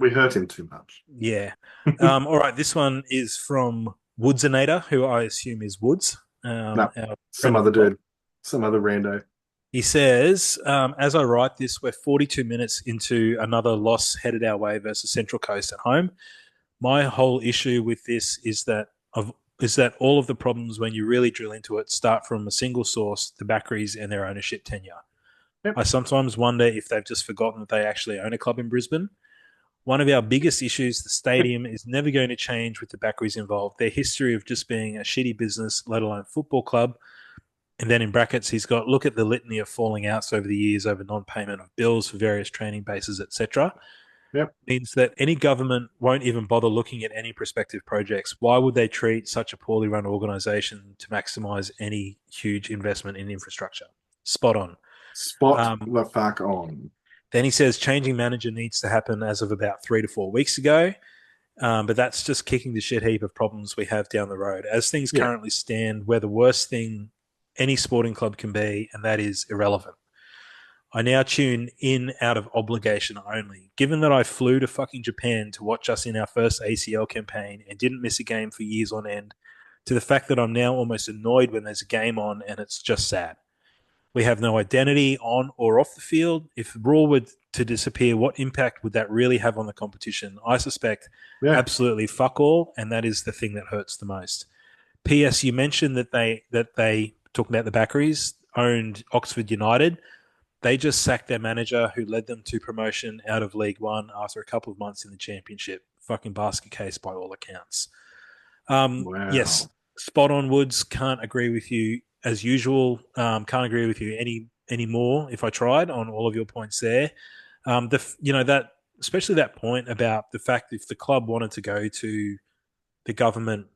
We hurt him too much. Yeah. All right. This one is from Woodsinator, who I assume is Woods. Some other dude. Some other rando. He says, as I write this, we're 42 minutes into another loss headed our way versus Central Coast at home. My whole issue with this is that all of the problems, when you really drill into it, start from a single source, the Backeries and their ownership tenure. Yep. I sometimes wonder if they've just forgotten that they actually own a club in Brisbane. One of our biggest issues, the stadium, is never going to change with the Backeries involved. Their history of just being a shitty business, let alone football club. And then in brackets, he's got, look at the litany of falling outs over the years over non-payment of bills for various training bases, etc. Yep. Means that any government won't even bother looking at any prospective projects. Why would they treat such a poorly run organisation to maximise any huge investment in infrastructure? Spot on. Spot the fuck on. Then he says changing manager needs to happen as of about 3 to 4 weeks ago. But that's just kicking the shit heap of problems we have down the road. As things currently stand, we're the worst thing any sporting club can be, and that is irrelevant. I now tune in out of obligation only. Given that I flew to fucking Japan to watch us in our first ACL campaign and didn't miss a game for years on end, to the fact that I'm now almost annoyed when there's a game on and it's just sad. We have no identity on or off the field. If Raw were to disappear, what impact would that really have on the competition? I suspect Yeah. absolutely fuck all, and that is the thing that hurts the most. P.S. You mentioned that they talking about the Backeries owned Oxford United. They just sacked their manager who led them to promotion out of League One after a couple of months in the Championship. Fucking basket case by all accounts. Yes, Wow. spot on. Woods, can't agree with you as usual. Can't agree with you any more if I tried on all of your points there. That especially that point about the fact if the club wanted to go to the government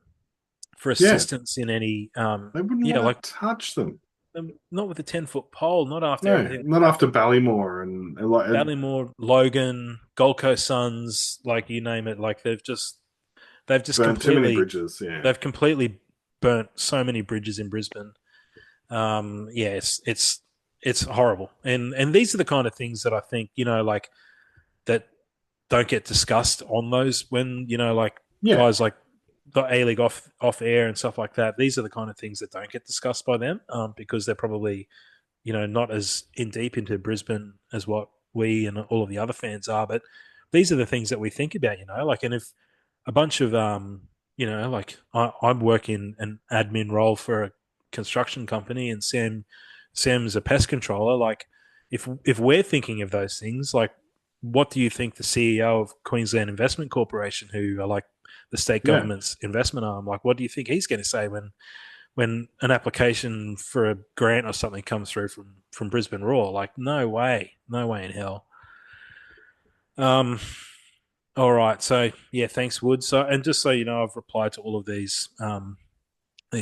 for Yeah. assistance in any They wouldn't yeah, want like to touch them. not with a 10-foot pole, not after No, everything that not after happened. Ballymore and like Ballymore, Logan, Gold Coast Suns, like you name it, like they've just burnt too many completely bridges. Yeah. they've completely burnt so many bridges in Brisbane. Yeah, it's horrible, and these are the kind of things that I think like that don't get discussed on those when like Yeah. guys like the A League off air and stuff like that. These are the kind of things that don't get discussed by them because they're probably not as in deep into Brisbane as what we and all of the other fans are. But these are the things that we think about, like, and if a bunch of, like I'm working an admin role for a construction company and Sam's a pest controller, like if we're thinking of those things, like what do you think the CEO of Queensland Investment Corporation, who are like the state Yeah. government's investment arm, like what do you think he's going to say when an application for a grant or something comes through from Brisbane Roar? Like, no way, no way in hell. Um, all right, so yeah, thanks, Wood. So, and just so you know, I've replied to all of these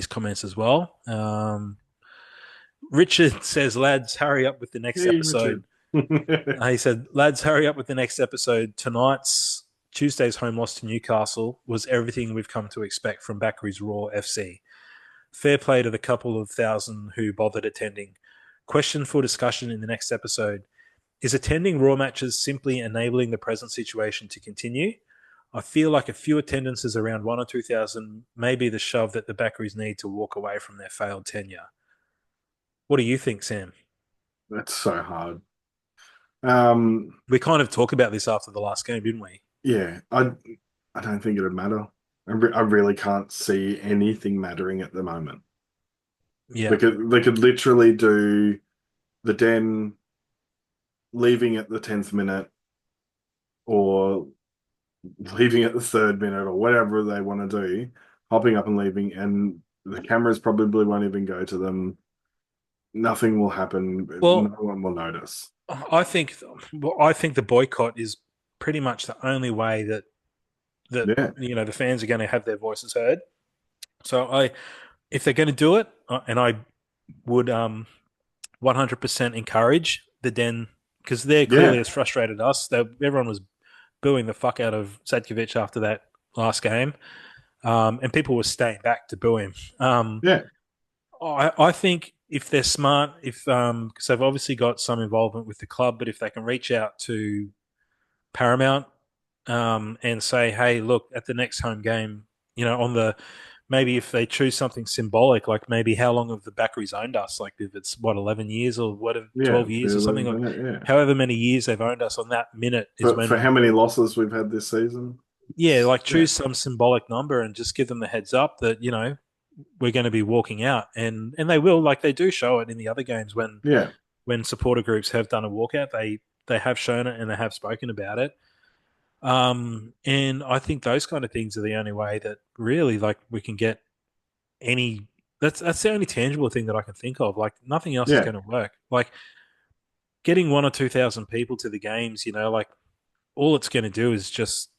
comments as well. Richard says, "Lads, hurry up with the next Hey, episode." Richard. He said, "Lads, hurry up with the next episode. Tuesday's home loss to Newcastle was everything we've come to expect from Backery's Raw FC. Fair play to the couple of thousand who bothered attending. Question for discussion in the next episode. Is attending Raw matches simply enabling the present situation to continue? I feel like a few attendances around 1 or 2,000 may be the shove that the Backeries need to walk away from their failed tenure. What do you think, Sam? That's so hard. Um, We kind of talked about this after the last game, didn't we? yeah, I don't think it'd matter. I really can't see anything mattering at the moment. Yeah. They could literally do the Den leaving at the 10th minute or leaving at the third minute or whatever they want to do, hopping up and leaving, and the cameras probably won't even go to them. Nothing will happen. No Well, one will notice. I think I think the boycott is pretty much the only way that Yeah, the fans are going to have their voices heard. So if they're going to do it, and I would 100% encourage the Den because they're clearly yeah, as frustrated as us. Everyone was booing the fuck out of Zadkovich after that last game, and people were staying back to boo him. yeah, I think if they're smart, if because they've obviously got some involvement with the club, but if they can reach out to Paramount and say, hey, look, at the next home game, on the maybe if they choose something symbolic, like maybe how long have the Backeries owned us? Like if it's 11 years or what, yeah. 12 years or Feel something, like yeah. however many years they've owned us on that minute is But for when, how many losses we've had this season, yeah, like yeah, choose some symbolic number and just give them the heads up that, we're going to be walking out. And they will, like they do show it in the other games yeah, when supporter groups have done a walkout, they have shown it and they have spoken about it. And I think those kind of things are the only way that really like we can get any. That's the only tangible thing that I can think of. Like nothing else is yeah, going to work. Like getting 1 or 2,000 people to the games, like all it's going to do is just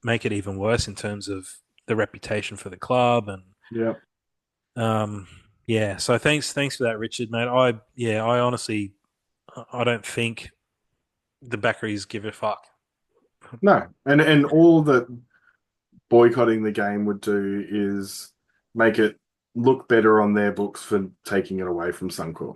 make it even worse in terms of the reputation for the club and yeah. um yeah. So thanks for that, Richard, mate. I honestly I don't think the Backeries give a fuck. No, and all that boycotting the game would do is make it look better on their books for taking it away from Suncorp.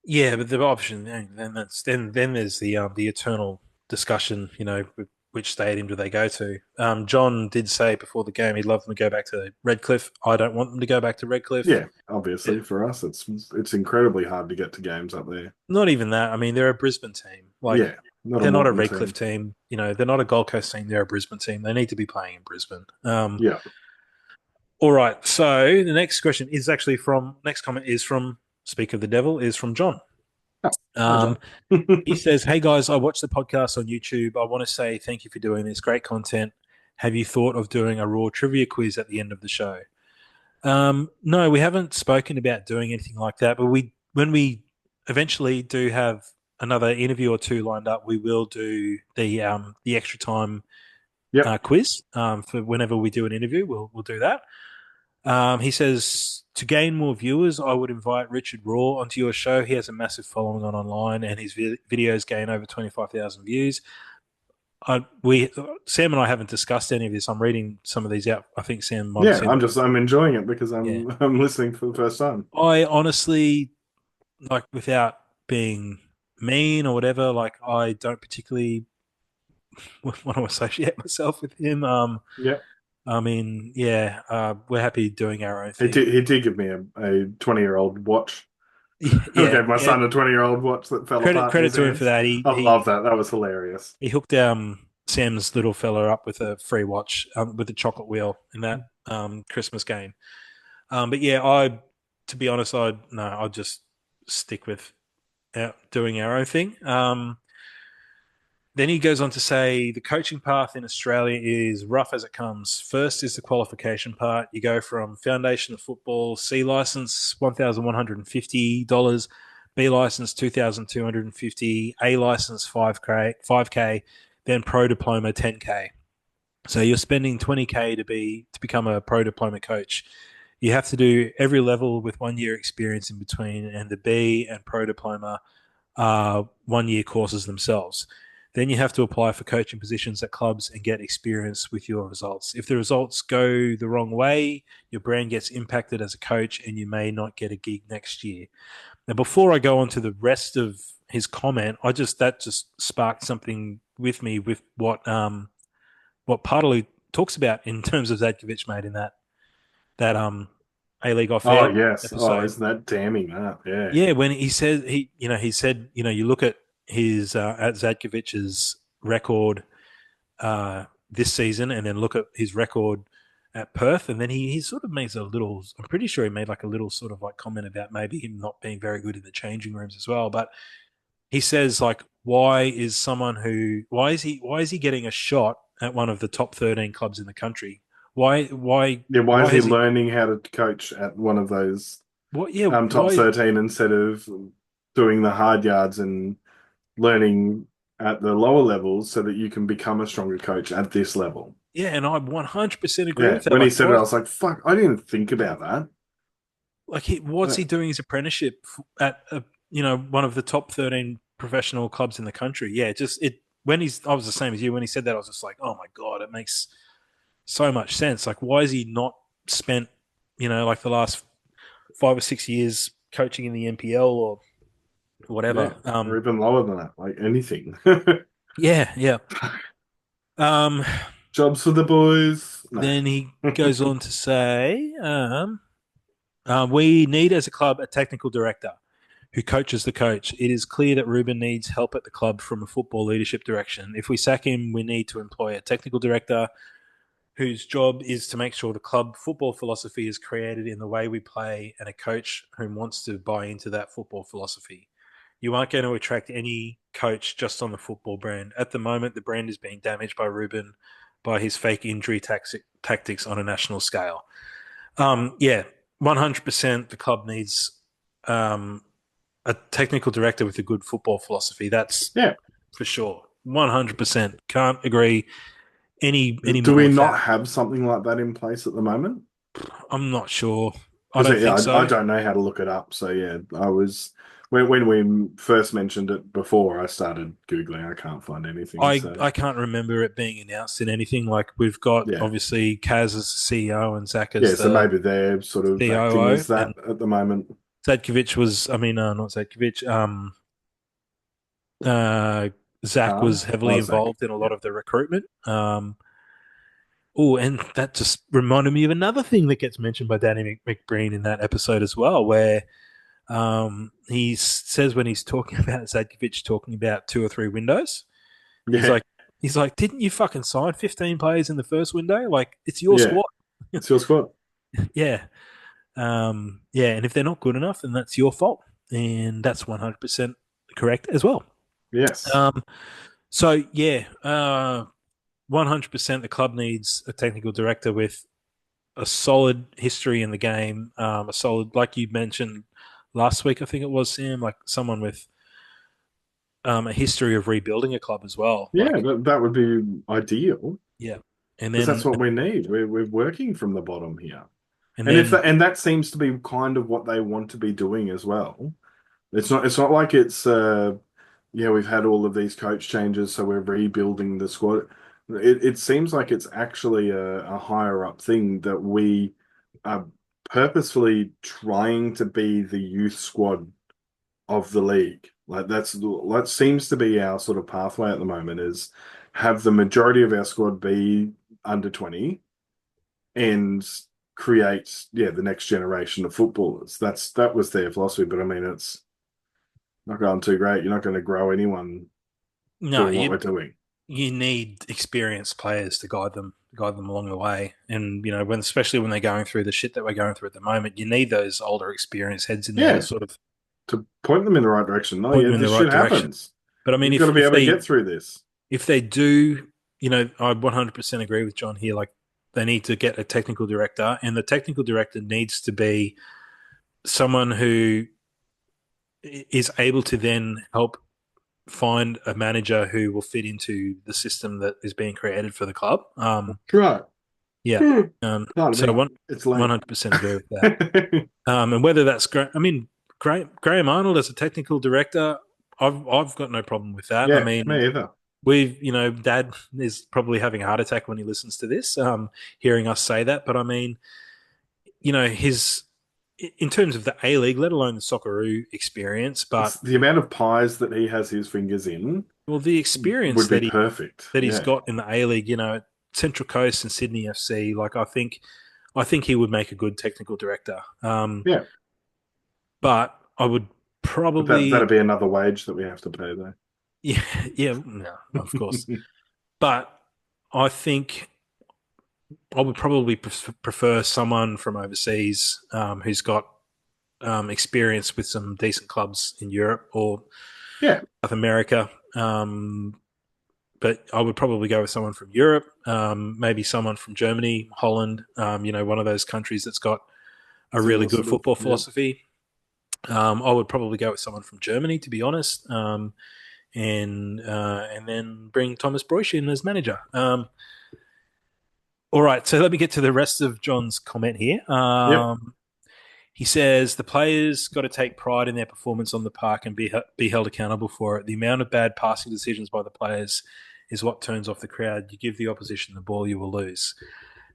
Yeah, but the option then there's the eternal discussion, with which stadium do they go to? John did say before the game he'd love them to go back to Redcliffe. I don't want them to go back to Redcliffe. Yeah, obviously for us, it's incredibly hard to get to games up there. Not even that. I mean, they're a Brisbane team. Like, Yeah, not a they're not a Moreton Redcliffe team. team. You know, they're not a Gold Coast team. They're a Brisbane team. They need to be playing in Brisbane. Yeah. All right. So the next question is actually from, next comment is from, speak of the devil, is from John. Oh, hi, Um, John. he says, "Hey guys, I watched the podcast on YouTube. I want to say thank you for doing this great content. Have you thought of doing a Raw trivia quiz at the end of the show?" No, we haven't spoken about doing anything like that, but when we eventually do have another interview or two lined up, we will do the extra time Yep. quiz for whenever we do an interview. We'll do that. He says to gain more viewers, I would invite Richard Raw onto your show. He has a massive following on online, and his videos gain over 25,000 views. We Sam and I haven't discussed any of this. I'm reading some of these out. I think Sam might have Yeah, seen. I'm enjoying it because Yeah, I'm listening for the first time. I honestly, like, without being mean or whatever, like, I don't particularly want to associate myself with him. Yeah. I mean, yeah, we're happy doing our own He thing. did give me a 20-year-old watch. I Yeah, gave my yeah. son a 20-year-old watch that fell apart in Credit his to him for hands. that. I love that. That was hilarious. He hooked Sam's little fella up with a free watch with a chocolate wheel in that Christmas game. But yeah, to be honest, I'll just stick with doing our own thing. Then he goes on to say the coaching path in Australia is rough as it comes. First is the qualification part. You go from foundation of football, C license, $1,150, B license, 2,250, A license, 5K, then pro diploma, 10K. So you're spending 20K to become a pro diploma coach. You have to do every level with 1 year experience in between, and the B and pro diploma are 1 year courses themselves. Then you have to apply for coaching positions at clubs and get experience with your results. If the results go the wrong way, your brand gets impacted as a coach and you may not get a gig next year. Now, before I go on to the rest of his comment, that just sparked something with me with what Paartalu talks about in terms of Zadkovich, made in that A League off Oh air yes. Oh, episode. isn't that damning that? Yeah. Yeah, when he said, you look at his at Zadkovich's record this season, and then look at his record at Perth, and then he sort of makes a little. I'm pretty sure he made like a little sort of like comment about maybe him not being very good in the changing rooms as well. But he says, like, why is he getting a shot at one of the top 13 clubs in the country? Yeah, why is Why he has he learning how to coach at one of those what yeah top why 13 instead of doing the hard yards and learning at the lower levels so that you can become a stronger coach at this level? yeah, and I 100% agree Yeah, with that. when he Like, said it, I what was like, fuck, I didn't think about that. what's But he doing his apprenticeship at one of the top 13 professional clubs in the country? Yeah, just it when he's I was the same as you when he said that. I was just like, oh my god, it makes so much sense. Like, why is he not spent like the last 5 or 6 years coaching in the NPL or yeah, whatever? or even lower than that, like anything. Yeah, yeah. Um, Jobs for the boys. No. then he goes on to say, we need as a club a technical director who coaches the coach. It is clear that Ruben needs help at the club from a football leadership direction. If we sack him, we need to employ a technical director whose job is to make sure the club football philosophy is created in the way we play, and a coach who wants to buy into that football philosophy. You aren't going to attract any coach just on the football brand. At the moment, the brand is being damaged by Ruben by his fake injury tactics on a national scale. Yeah, 100% the club needs um, a technical director with a good football philosophy. That's Yeah. for sure. 100%. Can't agree any Do more we with not that. have something like that in place at the moment? I'm not sure. I Because don't yeah, think I so. don't know how to look it up. So yeah, I was when we first mentioned it before I started Googling, I can't find anything. So I can't remember it being announced in anything. Like, we've got yeah. obviously Kaz as the CEO and Zach Yeah, as so the maybe they're sort of acting COO, as that and at the moment. Zadkovich was, I mean, not Zadkovich, Zach was heavily Zach. involved in a Yeah. lot of the recruitment. Oh, and that just reminded me of another thing that gets mentioned by Danny McBreen in that episode as well, where he says when he's talking about Zadkovich talking about 2 or 3 windows, he's Yeah. like, didn't you fucking sign 15 players in the first window? Like, it's your Yeah. squad. It's your squad. Yeah. Yeah, and if they're not good enough, then that's your fault. And that's 100% correct as well. Yes. Um, so, yeah, 100% the club needs a technical director with a solid history in the game, a solid, like you mentioned last week, I think it was, Sam, like someone with a history of rebuilding a club as well. Yeah, Like, that would be ideal yeah. And because that's then, what we need. We're working from the bottom here. and And if then, that and that seems to be kind of what they want to be doing as well. It's not like it's yeah, we've had all of these coach changes, so we're rebuilding the squad. It seems like it's actually a higher up thing that we are purposefully trying to be the youth squad of the league. Like that seems to be our sort of pathway at the moment is have the majority of our squad be under 20 and create the next generation of footballers. That was their philosophy, but I mean it's not going too great. You're not going to grow anyone no, doing what we're doing. you need experienced players to guide them along the way. And especially when they're going through the shit that we're going through at the moment, you need those older, experienced heads in there to Yeah, sort of to point them in the right direction. No, point yeah, them in the this right shit direction. happens. But I mean, You've got to be if able to they get through this. if they do, I 100% agree with John here. Like, they need to get a technical director, and the technical director needs to be someone who is able to then help find a manager who will fit into the system that is being created for the club. Right. Yeah. Hmm. Pardon So me. one It's late. 100% agree with that. And whether that's great, I mean, Graham Arnold as a technical director, I've got no problem with that. I Yeah, mean, me either. Dad is probably having a heart attack when he listens to this, hearing us say that. But I mean, his in terms of the A League, let alone the Socceroo experience, but It's the amount of pies that he has his fingers in well, the experience would be perfect. he's Yeah. got in the A League, Central Coast and Sydney FC, like I think he would make a good technical director. Yeah. But I would But probably, that'd be another wage that we have to pay though. yeah, yeah, no, of course. But I think I would probably prefer someone from overseas who's got experience with some decent clubs in Europe or Yeah. South America. But I would probably go with someone from Europe, maybe someone from Germany, Holland, one of those countries that's got a really Similar good sort of, football yeah. philosophy. I would probably go with someone from Germany, to be honest, and then bring Thomas Broich in as manager. All right, so let me get to the rest of John's comment here. Yep. He says the players got to take pride in their performance on the park and be held accountable for it. The amount of bad passing decisions by the players is what turns off the crowd. You give the opposition the ball, you will lose.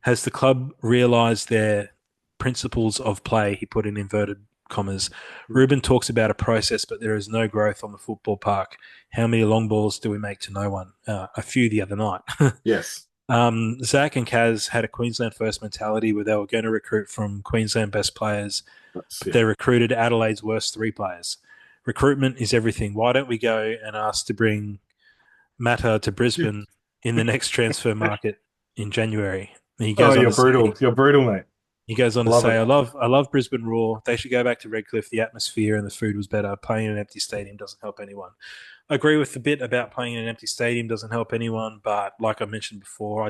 Has the club realised their principles of play? He put in inverted commas. Ruben talks about a process, but there is no growth on the football park. How many long balls do we make to no one? A few the other night. Yes. Zach and Kaz had a Queensland first mentality where they were going to recruit from Queensland best players, but they recruited Adelaide's worst 3 players. Recruitment is everything. Why don't we go and ask to bring Mata to Brisbane in the next transfer market in January? And he Oh, goes on you're to say, brutal. You're brutal, mate. he goes on to Love say, it. I love Brisbane Roar. They should go back to Redcliffe. The atmosphere and the food was better. Playing in an empty stadium doesn't help anyone. I agree with the bit about playing in an empty stadium doesn't help anyone, but like I mentioned before, I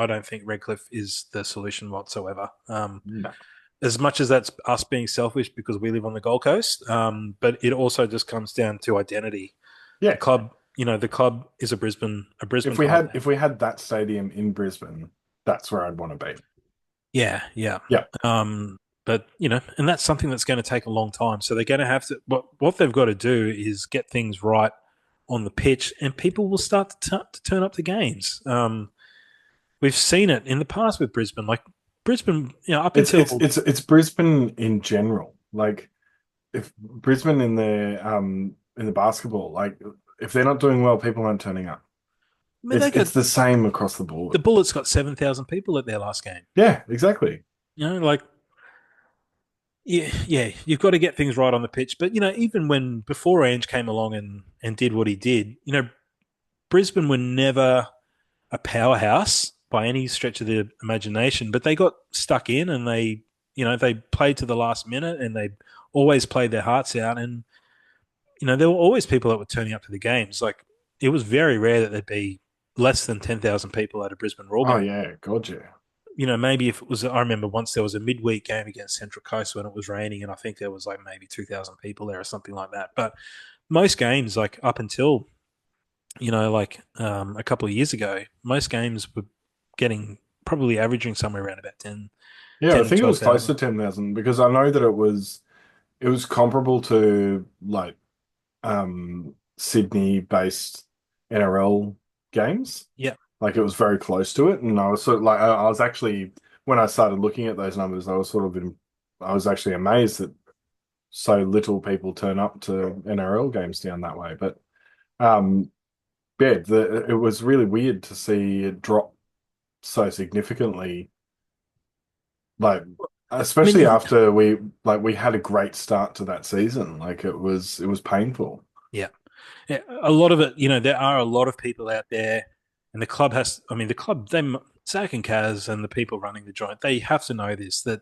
don't think Redcliffe is the solution whatsoever. No. As much as that's us being selfish because we live on the Gold Coast, but it also just comes down to identity. Yeah. The club is a Brisbane If we club. had that stadium in Brisbane, that's where I'd want to be. Yeah, yeah. Yeah. But and that's something that's going to take a long time. So they're going to have to. What they've got to do is get things right on the pitch, and people will start to turn up the games. We've seen it in the past with Brisbane. Like Brisbane, up It's until it's Brisbane in general. Like if Brisbane in the basketball, like if they're not doing well, people aren't turning up. I mean, It's they got it's the same across the the board. Bullets got 7,000 people at their last game. Yeah, exactly. You know, like yeah, you've got to get things right on the pitch. But even when before Ange came along and did what he did, Brisbane were never a powerhouse by any stretch of the imagination, but they got stuck in and they played to the last minute and they always played their hearts out. And there were always people that were turning up to the games. Like it was very rare that there'd be less than 10,000 people at a Brisbane Roar Oh game. yeah, God yeah. Maybe if it was, I remember once there was a midweek game against Central Coast when it was raining, and I think there was like maybe 2,000 people there or something like that. But most games, like up until, a couple of years ago, most games were getting probably averaging somewhere around about Yeah, I 10 to think it was close 12,000. to 10,000 because I know that it was comparable to like Sydney-based NRL games. Yeah. Like it was very close to it, and I was sort of like I was actually when I started looking at those numbers, I was actually amazed that so little people turn up to NRL games down that way. But um, yeah, it was really weird to see it drop so significantly. Like I especially mean, after we had a great start to that season. Like it was painful. yeah. Yeah, a lot of it, there are a lot of people out there, and the club the club, Zach and Kaz and the people running the joint, they have to know this that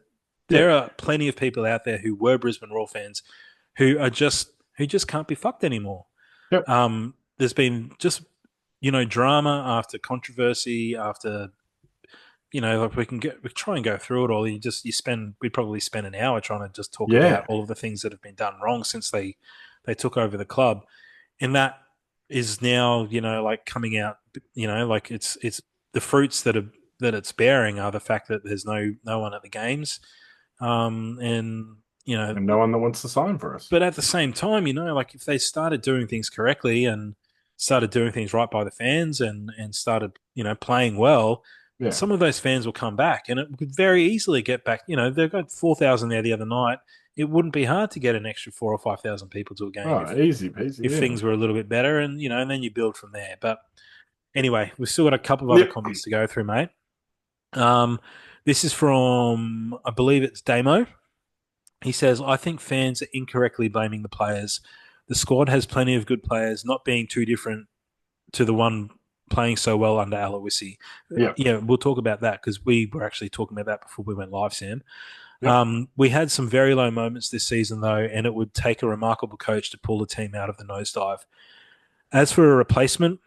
Yeah. there are plenty of people out there who were Brisbane Roar fans who just can't be fucked anymore. Yep. There's been just drama after controversy after like we try and go through it all. We probably spend an hour trying to just talk about Yeah. all of the things that have been done wrong since they took over the club, and that is now like coming out. Like it's the fruits that it's bearing are the fact that there's no one at the games, and And no one that wants to sign for us. but at the same time, like if they started doing things correctly and started doing things right by the fans and started, playing well, Yeah. some of those fans will come back and it could very easily get back. They've got 4,000 there the other night. It wouldn't be hard to get an extra 4 or 5,000 people to a game Oh, easy peasy. if Yeah. things were a little bit better and then you build from there. But anyway, we've still got a couple of other Yep. comments to go through, mate. Um, this is from, I believe it's Damo. He says, I think fans are incorrectly blaming the players. The squad has plenty of good players, not being too different to the one playing so well under Aloisi. Yep. Yeah, we'll talk about that because we were actually talking about that before we went live, Sam. Yep. We had some very low moments this season, though, and it would take a remarkable coach to pull the team out of the nosedive. As for a replacement,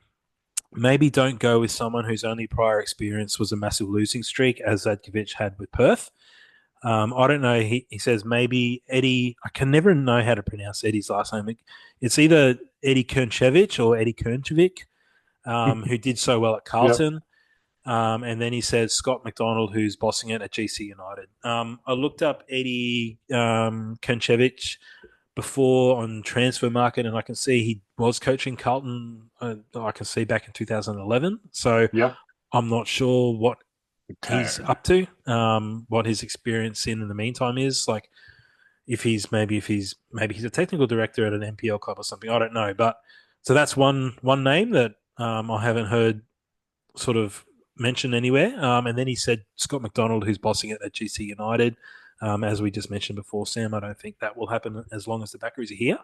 maybe don't go with someone whose only prior experience was a massive losing streak, as Zadkovich had with Perth. I don't know. He says maybe Eddie. I can never know how to pronounce Eddie's last name. It's either Eddie Kernchevich or Eddie Kernchevich, who did so well at Yep. Carlton. And then he says Scott McDonald, who's bossing it at GC United. I looked up Eddie Kernchevich before on Transfer Market, and I can see he was coaching Carlton. I can see back in 2011. So Yep. I'm not sure what he's Okay. up to, what his experience in the meantime is. Like if he's a technical director at an NPL club or something. I don't know, but so that's one name that I haven't heard sort of mentioned anywhere. And then he said Scott McDonald, who's bossing it at GC United. As we just mentioned before, Sam, I don't think that will happen as long as the Backeries are here.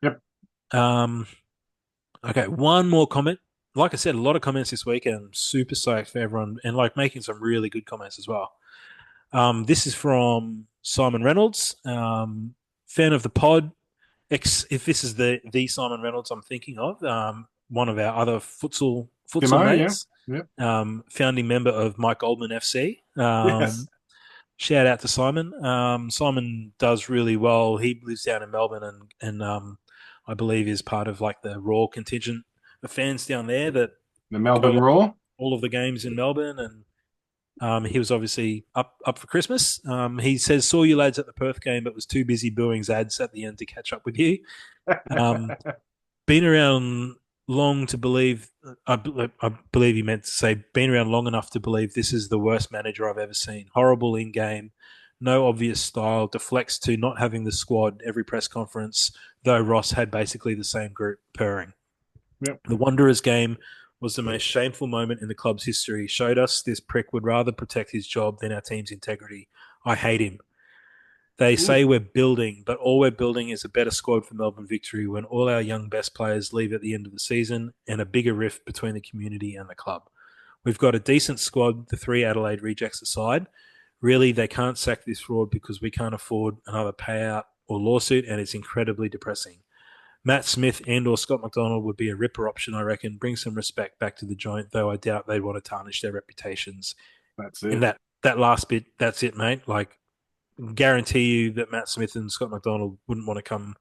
Yep. Okay, one more comment. Like I said, a lot of comments this week, and I'm super stoked for everyone, and like making some really good comments as well. This is from Simon Reynolds, fan of the pod. If this is the Simon Reynolds I'm thinking of, one of our other futsal Timo, yeah. mates, Yep. founding member of Mike Goldman FC. Yes. Shout out to Simon. Simon does really well. He lives down in Melbourne and I believe is part of like the Raw contingent of fans down there that The go Melbourne to Roar. all of the games in Melbourne. And he was obviously up for Christmas. He says, saw you lads at the Perth game, but was too busy booing Zads at the end to catch up with you. Been around long to believe, I believe he meant to say, been around long enough to believe this is the worst manager I've ever seen. Horrible in game, no obvious style, deflects to not having the squad every press conference, though Ross had basically the same group purring. Yep, The Wanderers game was the most shameful moment in the club's history. Showed us this prick would rather protect his job than our team's integrity. I hate him. They say ooh, we're building, but all we're building is a better squad for Melbourne victory when all our young best players leave at the end of the season and a bigger rift between the community and the club. We've got a decent squad, the three Adelaide rejects aside. Really, they can't sack this fraud because we can't afford another payout or lawsuit, and it's incredibly depressing. Matt Smith and or Scott McDonald would be a ripper option, I reckon. Bring some respect back to the joint, though I doubt they'd want to tarnish their reputations. that's In it. that last bit, that's it, mate. Like, guarantee you that Matt Smith and Scott McDonald wouldn't want to come.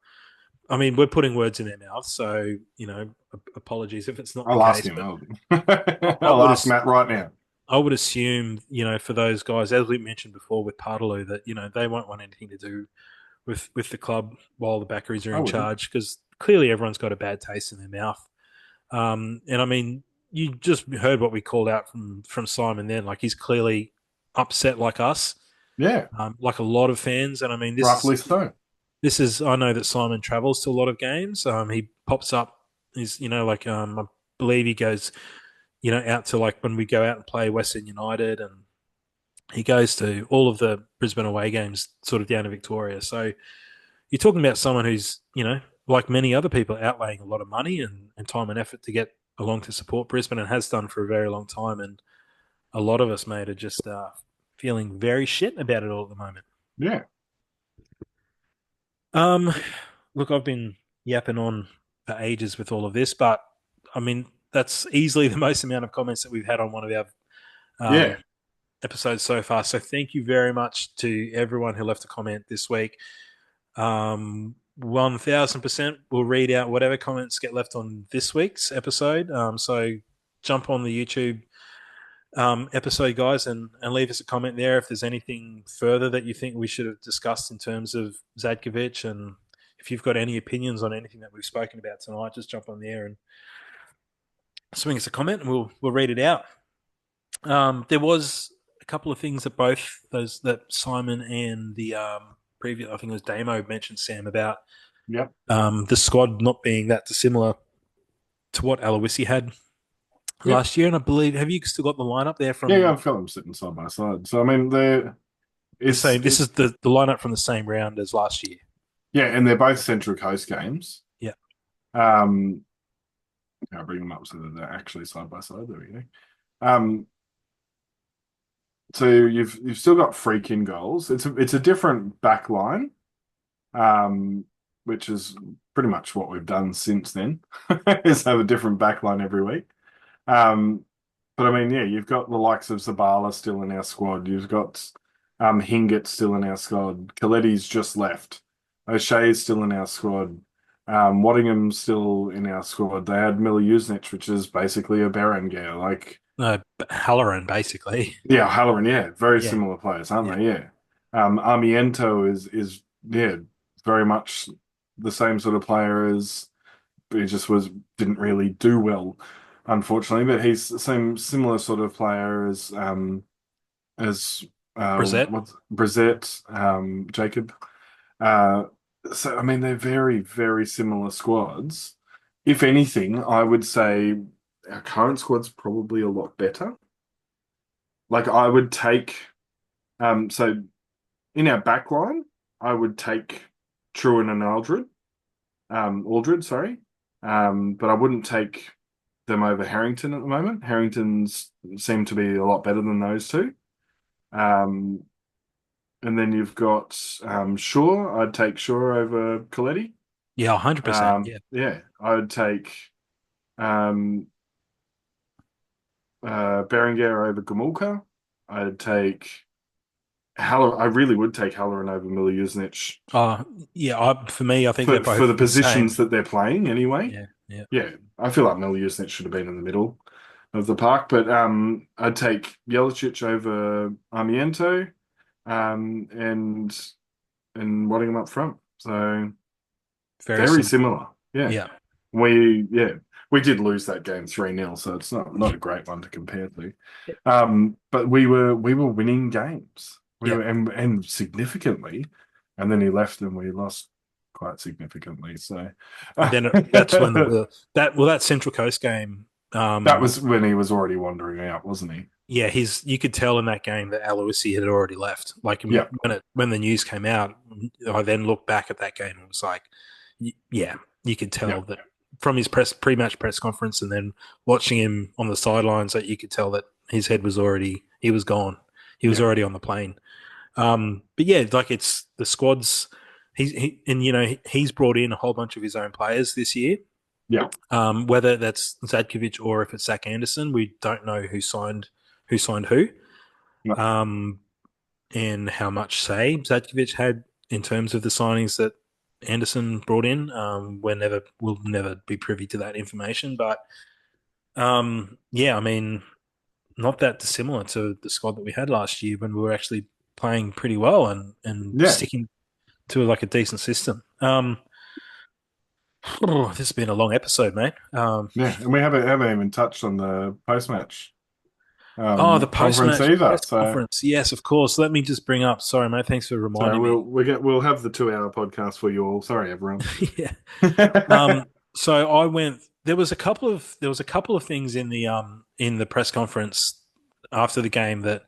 I mean, we're putting words in their mouth, so apologies if it's not the I'll ask case. him. But I I'll would ask Matt right now. I would assume, for those guys, as we mentioned before with Paartalu, that they won't want anything to do with the club while the Backeries are I in wouldn't. charge because clearly everyone's got a bad taste in their mouth. And I mean, you just heard what we called out from Simon then. Like he's clearly upset like us, Yeah, like a lot of fans. And I mean, rightfully so. this is I know that Simon travels to a lot of games. He pops up. He's I believe he goes out to like when we go out and play Western United, and he goes to all of the Brisbane away games, sort of down to Victoria. So you're talking about someone who's like many other people, outlaying a lot of money and time and effort to get along to support Brisbane, and has done for a very long time. And a lot of us, mate, are just feeling very shit about it all at the moment. Yeah, Um, Look, I've been yapping on for ages with all of this, but I mean, that's easily the most amount of comments that we've had on one of our yeah, episodes so far. So thank you very much to everyone who left a comment this week. 1000% we'll read out whatever comments get left on this week's episode. So jump on the YouTube episode, guys, and leave us a comment there if there's anything further that you think we should have discussed in terms of Zadkovich, and if you've got any opinions on anything that we've spoken about tonight, just jump on there and swing us a comment, and we'll read it out. There was a couple of things that both those that Simon and the previous, I think it was Damo, mentioned, Sam, about yep, the squad not being that dissimilar to what Aloisi had yep. last year. And I believe, have you still got the lineup there Yeah, yeah, from I've got them sitting side by side. So I mean, the it's same? This is the lineup from the same round as last year. yeah, and they're both Central Coast games. Yeah. Um, I'll bring them up so that they're actually side by side. There we go. So you've still got freak in goals. It's a different back line, which is pretty much what we've done since then, is have a different back line every week. Um, but I mean, yeah, you've got the likes of Zabala still in our squad. You've got Hingett still in our squad. Coletti's just left. O'Shea's still in our squad. Waddingham's still in our squad. They had Miller Jusnic, which is basically a Berenguer. Like, No, Halloran, basically. yeah, Halloran, yeah, very Yeah. similar players, aren't Yeah. they? Yeah. Armiento is yeah, very much the same sort of player as he just didn't really do well, unfortunately. But he's the same similar sort of player as Brissett. what's Brissett, Jacob. Uh, so I mean they're very, very similar squads. If anything, I would say our current squad's probably a lot better. Like I would take so in our back line, I would take Trewin and Aldred, sorry. But I wouldn't take them over Harrington at the moment. Harrington's seem to be a lot better than those two. Um, and then you've got Shaw. I'd take Shaw over Coletti. Yeah, 100%. Yeah, Yeah, I would take um, Berenguer over Gomulka. I'd take Haller. I really would take Halloran over Miller Jusnic uh, yeah. For me, I think they're for the both the same. positions that they're playing anyway. Yeah, yeah. Yeah, I feel like Miller Jusnic should have been in the middle of the park, but I'd take Jelicic over Armiento, and Waddingham up front. So Very very similar. similar. Yeah. Yeah, We did lose that game 3-0, so it's not a great one to compare to. But we were winning games. We yeah. were and significantly, and then he left and we lost quite significantly. So And then that's when that Central Coast game. that was when he was already wandering out, wasn't he? Yeah, you could tell in that game that Aloisi had already left. Like Yeah, when the news came out, I then looked back at that game and was like, yeah, you could yeah, tell that from his pre-match press conference and then watching him on the sidelines that you could tell that his head was he was gone. He was yeah, already on the plane. But yeah, like it's the squads. He's brought in a whole bunch of his own players this year. yeah. Whether that's Zadkovich or if it's Zach Anderson, we don't know who signed who, No. um, and how much say Zadkovich had in terms of the signings that Anderson brought in. We'll never be privy to that information, but yeah, I mean, not that dissimilar to the squad that we had last year when we were actually playing pretty well and Yeah, sticking to like a decent system. This has been a long episode, mate. yeah, and we haven't even touched on the post match Oh, the conference post-match either. press conference. Yes, of course. Let me just bring up. Sorry, mate. Thanks for So reminding me. we'll have the 2 hour podcast for you all. Sorry, everyone. Yeah. So I went. There was a couple of things in the press conference after the game that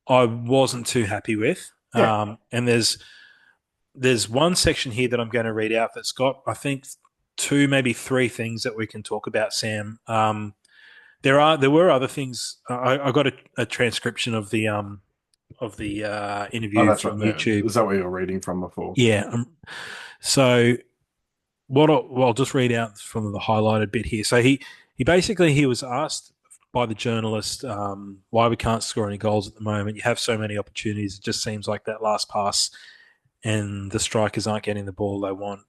I wasn't too happy with. Yeah. And there's one section here that I'm going to read out that's got, I think, two, maybe three things that we can talk about, Sam. There were other things. I got a transcription of the Oh, interview that's right. from YouTube. Is that what you're reading from before? Yeah. So I'll just read out from the highlighted bit here. So he was asked by the journalist why we can't score any goals at the moment. You have so many opportunities. It just seems like that last pass and the strikers aren't getting the ball they want.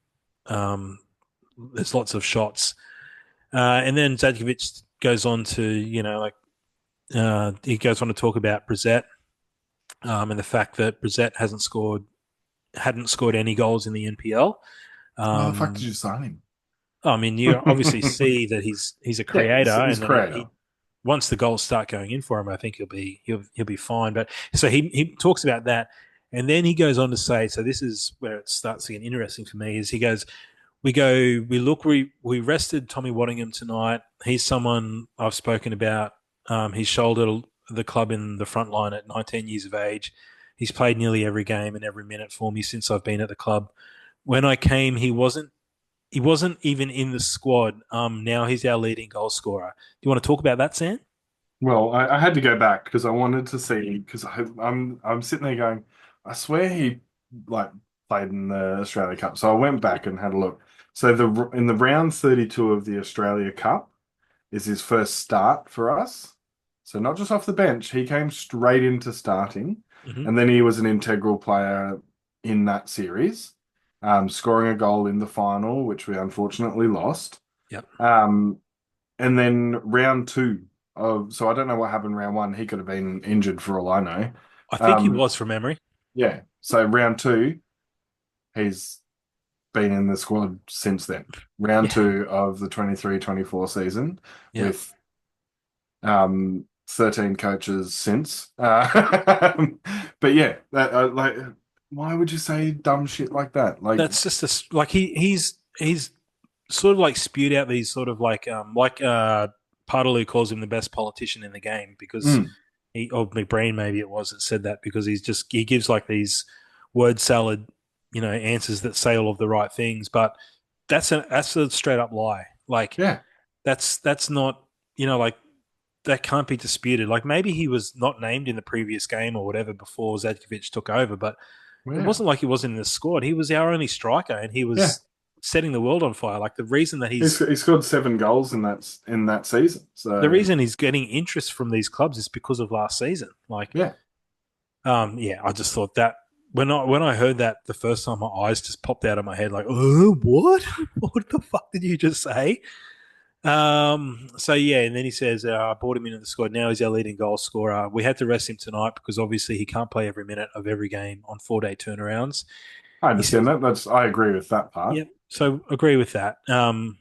There's lots of shots. And then Zadkovich goes on to, he goes on to talk about Brissett and the fact that Brissett hadn't scored any goals in the NPL. Why the fuck did Um, you sign him? I mean, you obviously see that he's a Yeah, creator, he's and that creator. he once the goals start going in for him, I think he'll be fine. But so he talks about that, and then he goes on to say, so this is where it starts to get interesting for me. Is he goes, we rested Tommy Waddingham tonight. He's someone I've spoken about. He's shouldered the club in the front line at 19 years of age. He's played nearly every game and every minute for me since I've been at the club. When I came, he wasn't even in the squad. Now he's our leading goal scorer. Do you want to talk about that, Sam? Well, I had to go back because I wanted to see because I'm sitting there going, I swear he like played in the Australia Cup. So I went back and had a look. So in the round 32 of the Australia Cup is his first start for us. So not just off the bench, he came straight into starting, Mm-hmm. and then he was an integral player in that series, scoring a goal in the final, which we unfortunately lost. Yep. And then round two so I don't know what happened round one. He could have been injured for all I know. I think he Um, was from memory. yeah. So round two, he's been in the squad since then. Round Yeah. two of the 23-24 season Yeah. with 13 coaches since. But yeah, why would you say dumb shit like that? Like, That's just like he's sort of like spewed out these sort of like Paartalu calls him the best politician in the game because mm, or McBreen maybe it was that said that because he gives like these word salad, answers that say all of the right things, but that's a straight up lie. Like yeah, that's not like that can't be disputed. Like maybe he was not named in the previous game or whatever before Zadkovich took over, but it yeah, wasn't like he wasn't in the squad. He was our only striker, and he yeah. was setting the world on fire. Like the reason that He scored 7 goals in that season. So he's getting interest from these clubs is because of last season. Like, yeah, yeah, I just thought that when I heard that the first time, my eyes just popped out of my head. Like, oh, what? What the fuck did you just say? So yeah, and then he says, I brought him into the squad. Now he's our leading goal scorer. We had to rest him tonight because obviously he can't play every minute of every game on 4-day turnarounds. I He says, understand that. I agree with that part. yep. So agree with that. And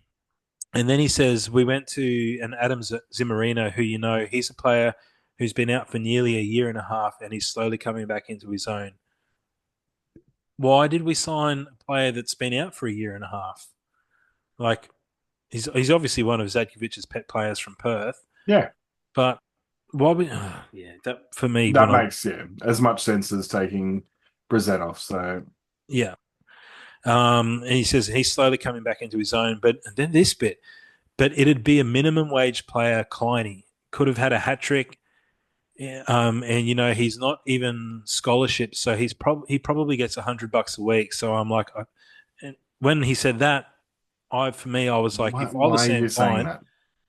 then he says, we went to an Adam Zimmerino, who he's a player who's been out for nearly a year and a half, and he's slowly coming back into his own. why did we sign a player that's been out for a year and a half? Like, he's obviously one of Zadkovich's pet players from Perth, Yeah, but why we? Yeah, that for me that when I makes as much sense as taking Brissett off. So yeah. And he says he's slowly coming back into his own, but then this bit, but it'd be a minimum wage player. Kleiny could have had a hat trick. Yeah, and he's not even scholarship, so he probably gets $100 a week. So I'm like, and when he said that, for me, I was like, why are you saying that?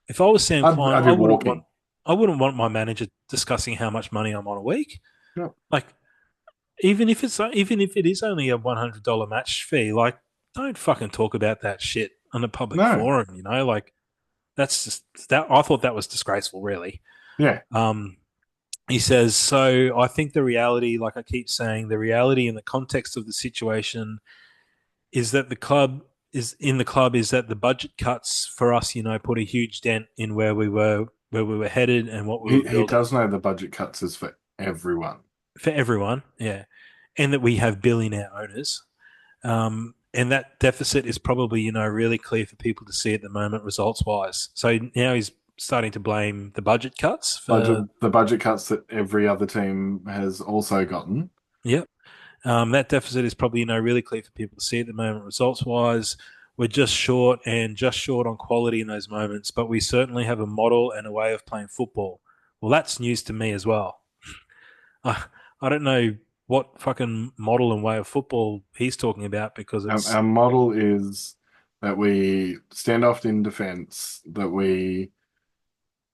If I was Sam Klein, I'd be walking. I wouldn't want my manager discussing how much money I'm on a week. Yep. Like, even if it is only a $100 match fee, like, don't fucking talk about that shit on a public No. forum. Like, that's just that. I thought that was disgraceful, really. Yeah. Um, he says, so I think the reality, like I keep saying, the reality in the context of the situation is that the budget cuts for us, put a huge dent in where we were headed and what we were He building does know the budget cuts is for everyone. for everyone, yeah, and that we have billionaire owners, and that deficit is probably really clear for people to see at the moment, results wise. So now he's starting to blame the budget cuts for The budget cuts that every other team has also gotten. yep. That deficit is probably really clear for people to see at the moment. Results wise, we're just short on quality in those moments, but we certainly have a model and a way of playing football. Well, that's news to me as well. I, I don't know what fucking model and way of football he's talking about because Our model is that we stand off in defense, that we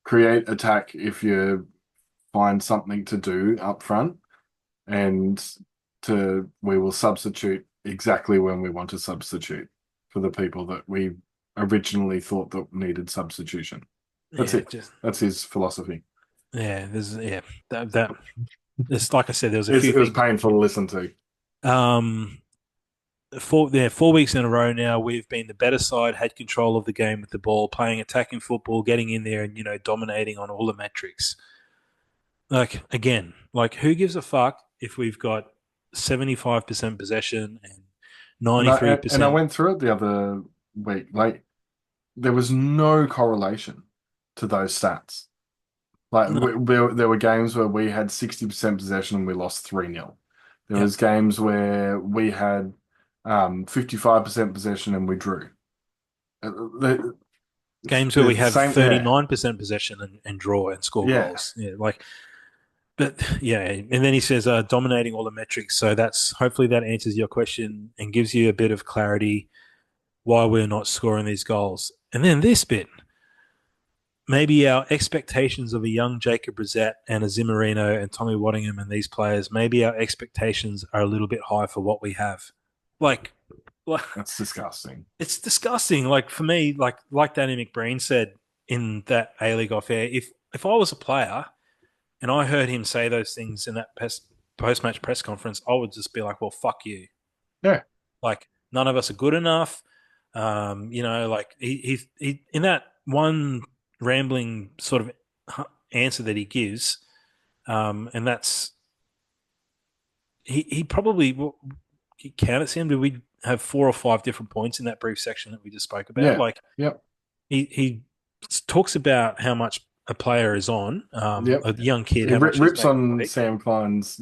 create attack if you find something to do up front, and we will substitute exactly when we want to substitute for the people that we originally thought that needed substitution. That's yeah, it. That's his philosophy. that it's like I said, there was a It few was things. painful to listen to. 4 weeks in a row now, we've been the better side, had control of the game with the ball, playing attacking football, getting in there and dominating on all the metrics. Like, again, like, who gives a fuck if we've got 75% possession and And I 93%? went through it the other week. Like there was no correlation to those stats. Like No, there were games where we had 60% possession and we lost 3-0. There yeah. was games where we had 55% possession and we drew. Uh, the, Games where we the have same, yeah, 39% possession and draw and score yeah. goals. Yeah, like, but yeah. And then he says, dominating all the metrics. So hopefully that answers your question and gives you a bit of clarity why we're not scoring these goals. And then this bit, maybe our expectations of a young Jacob Brissett and a Zimmerino and Tommy Waddingham and these players, maybe our expectations are a little bit high for what we have. Like, That's disgusting. it's disgusting. Like, for me, like Danny McBreen said in that A-League off air, if I was a player and I heard him say those things in that post-match press conference, I would just be like, well, fuck you. Yeah. Like, none of us are good enough. Like he in that one rambling sort of answer that he gives, and that's he probably he counted him. Did we have 4 or 5 different points in that brief section that we just spoke about? Yeah. Like Yep. he talks about how much a player is on, Yep. a young kid, He how much he's rips making a on week. Sam Klein's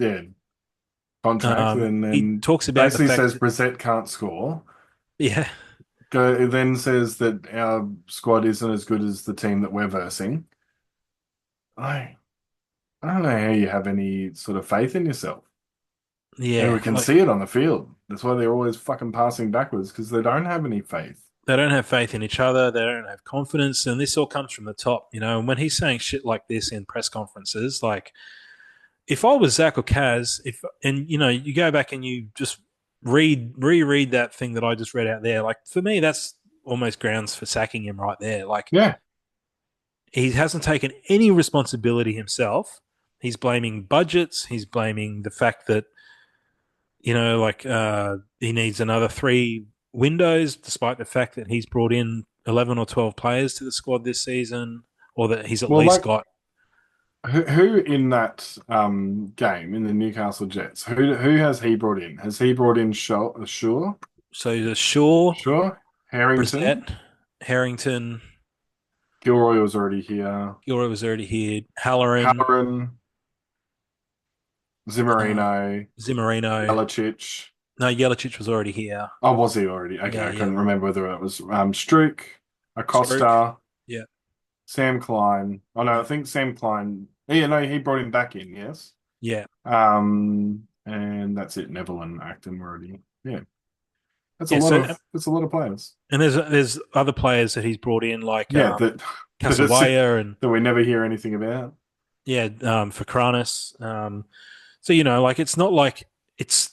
contract and He then talks about the basically fact says that Brissett can't score. yeah, It then says that our squad isn't as good as the team that we're versing. I I don't know how you have any sort of faith in yourself. And we yeah, can like see it on the field. That's why they're always fucking passing backwards because they don't have any faith. they don't have faith in each other. They don't have confidence, and this all comes from the top, And when he's saying shit like this in press conferences, like if I was Zach or Kaz, you go back and you just reread that thing that I just read out there, like for me, that's almost grounds for sacking him right there. Like Yeah. he hasn't taken any responsibility himself. He's blaming budgets. He's blaming the fact that he needs another 3 windows, despite the fact that he's brought in 11 or 12 players to the squad this season, or that he's at Well, least like got. Who in that game in the Newcastle Jets? Who has he brought in? Has he brought in Shaw? So the Shaw, Shaw? Harrington? Brissett, Harrington, Gilroy was already here. Gilroy was already here. Halloran, Halloran, uh, Zimmerino, Zimmerino. Jelicic. No, Jelicic was already here. Oh, was he already? Okay, Yeah, I yeah. couldn't remember whether it was Struik, Stroke. Acosta, Yeah, Sam Klein. Oh no, I yeah, think Sam Klein. Yeah, no, he brought him back in. Yes. yeah, And that's it. Neville and Acton were already. Yeah, yeah. So, that's a lot of players. and there's other players that he's brought in like Yeah, that that is Casawaya and that we never hear anything about. yeah, for Kranis. So like it's not like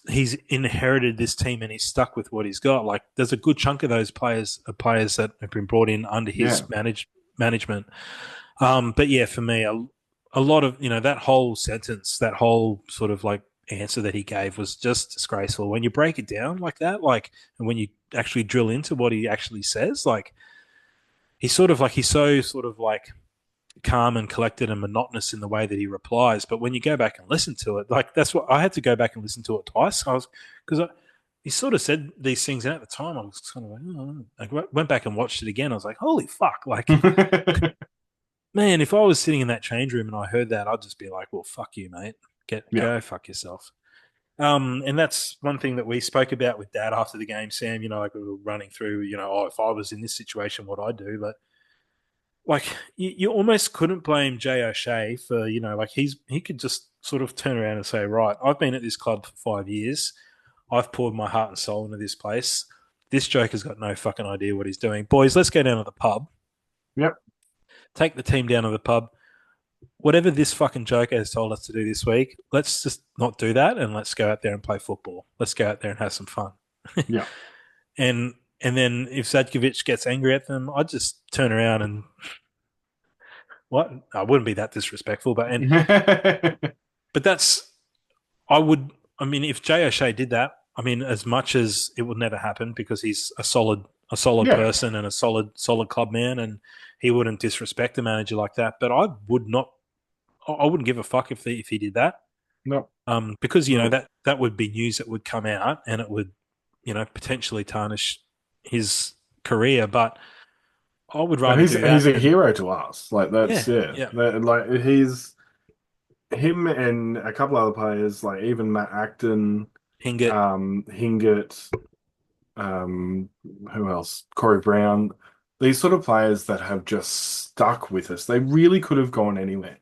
he's inherited this team and he's stuck with what he's got. Like there's a good chunk of those players are players that have been brought in under Yeah, his management. But yeah, for me, a lot of that whole sentence, that whole sort of like answer that he gave was just disgraceful. When you break it down like that, like, and when you actually drill into what he actually says, like he's so sort of like calm and collected and monotonous in the way that he replies. But when you go back and listen to it, like that's what I had to go back and listen to it twice. Because he sort of said these things, and at the time I was kind of like, oh. I went back and watched it again. I was like, holy fuck! Like, man, if I was sitting in that change room and I heard that, I'd just be like, well, fuck you, mate. yeah, Go fuck yourself. And that's one thing that we spoke about with Dad after the game, Sam. Like we were running through, oh, if I was in this situation, what I'd do. But like you almost couldn't blame Jay O'Shea for like he could just sort of turn around and say, right, I've been at this club for 5 years, I've poured my heart and soul into this place. This joker's got no fucking idea what he's doing. Boys, let's go down to the pub. yep. Take the team down to the pub. Whatever this fucking joker has told us to do this week, let's just not do that and let's go out there and play football. Let's go out there and have some fun. Yeah. And then if Zadkovich gets angry at them, I'd just turn around and what? I wouldn't be that disrespectful, but that's I would. I mean, if Jay O'Shea did that, I mean, as much as it would never happen because he's a solid Yeah. person and a solid club man, and he wouldn't disrespect a manager like that. But I would not. I wouldn't give a fuck if he did that. No. Because No. that would be news that would come out and it would potentially tarnish his career. But I would No, rather do he's that a than hero to us. Like that's yeah, yeah. yeah, Like he's him and a couple other players, like even Matt Acton, Hingett. Hingett, um, who else? Corey Brown. These sort of players that have just stuck with us. They really could have gone anywhere.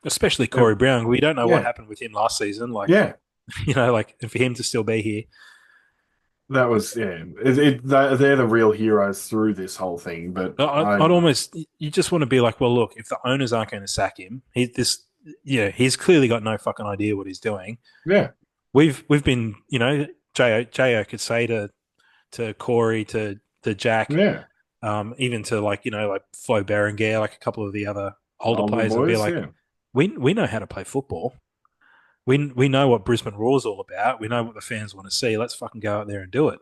Especially They- Corey Brown. We don't know what yeah, happened with him last season. Like, yeah. like for him to still be here. That was yeah. They're the real heroes through this whole thing. But I'd almost, you just want to be like, well, look, if the owners aren't going to sack him, he's clearly got no fucking idea what he's doing. yeah, We've been, Jo could say to Corey, to Jack, yeah. even to like Flo Berenguer, like a couple of the other older Older players, and be boys, like, yeah. we know how to play football. We know what Brisbane Roar is all about. We know what the fans want to see. Let's fucking go out there and do it.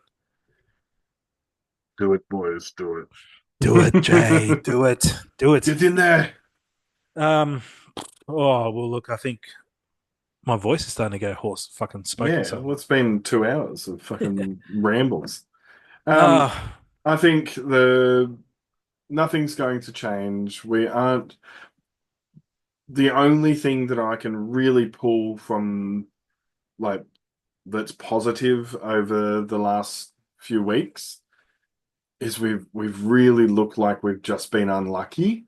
Do it, boys, do it. Do it, Jay. Do it. Do it. Get in there. Um. Oh well, look. I think my voice is starting to go hoarse. Fucking spoken Yeah, so well, much. it's been 2 hours of fucking rambles. Um, Uh, I think the nothing's going to change. We aren't the only thing that I can really pull from like that's positive over the last few weeks is we've really looked like we've just been unlucky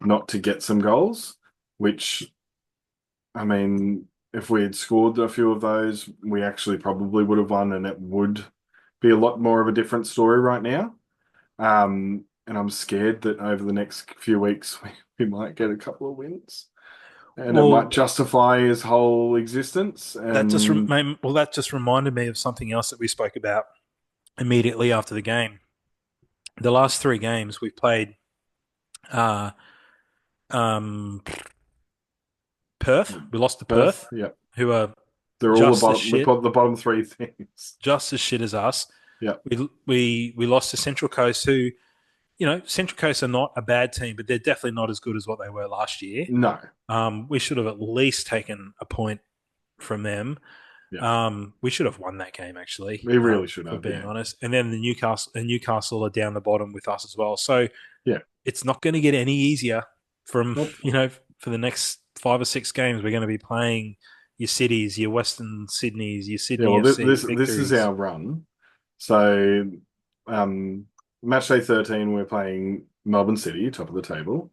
not to get some goals, which I mean, if we had scored a few of those, we actually probably would have won, and it would be a lot more of a different story right now. And I'm scared that over the next few weeks we might get a couple of wins, and it might well, justify his whole existence. And that just reminded me of something else that we spoke about immediately after the game. The last three games we've played, uh, um, Perth. We lost to Perth, Perth, yeah, who are they're all the just as bottom. We shit, put the bottom three things. just as shit as us. Yeah, We lost to Central Coast, who Central Coast are not a bad team, but they're definitely not as good as what they were last year. No. We should have at least taken a point from them. Yeah. We should have won that game actually, We really should for have. being Yeah. honest. And then the Newcastle are down the bottom with us as well. So Yeah. it's not going to get any easier from Nope. for the next 5 or 6 games. We're going to be playing your cities, your Western Sydneys, your Yeah. Sydney Well, FC this is victories. our run. So, match day 13, we're playing Melbourne City, top of the table.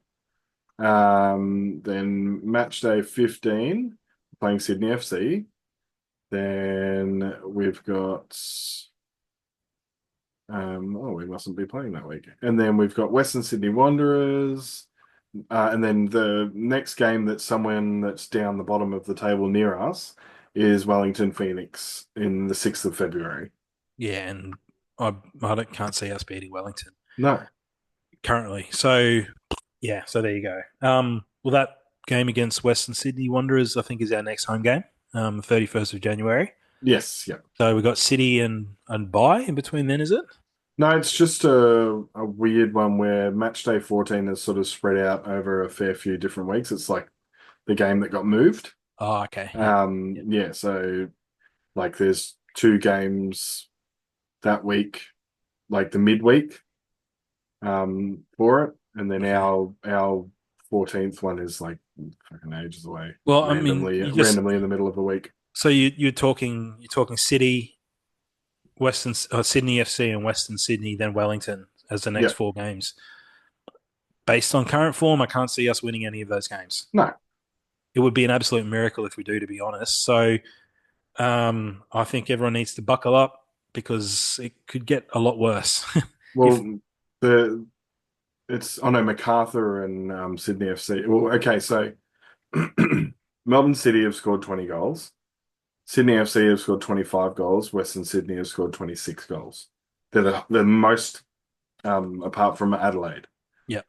Then match day 15, playing Sydney FC. Then we've got we mustn't be playing that week. And then we've got Western Sydney Wanderers. And then the next game that's someone that's down the bottom of the table near us is Wellington Phoenix in the 6th of February. Yeah, and can't see us beating Wellington No. currently. So yeah, so there you go. Well, that game against Western Sydney Wanderers, I think, is our next home game, 31st of January. Yes, yeah. So we've got City and Bye in between then, is it? No, it's just a weird one where match day 14 is sort of spread out over a fair few different weeks. It's like the game that got moved. Oh, okay. Yep. Yep. Yeah, so like there's 2 games that week, like the midweek, for it. And then Okay. our 14th one is like fucking ages away, Well, I mean, randomly you just randomly in the middle of the week. so you're talking City, Sydney FC, and Western Sydney, then Wellington as the next Yeah. 4 games. Based on current form, I can't see us winning any of those games. No. It would be an absolute miracle if we do, to be honest. So I think everyone needs to buckle up because it could get a lot worse. if Well, the it's oh no, MacArthur and Sydney FC. Well, okay, so Melbourne City have scored 20 goals. Sydney FC have scored 25 goals. Western Sydney have scored 26 goals. They're the most, apart from Adelaide. Yeah.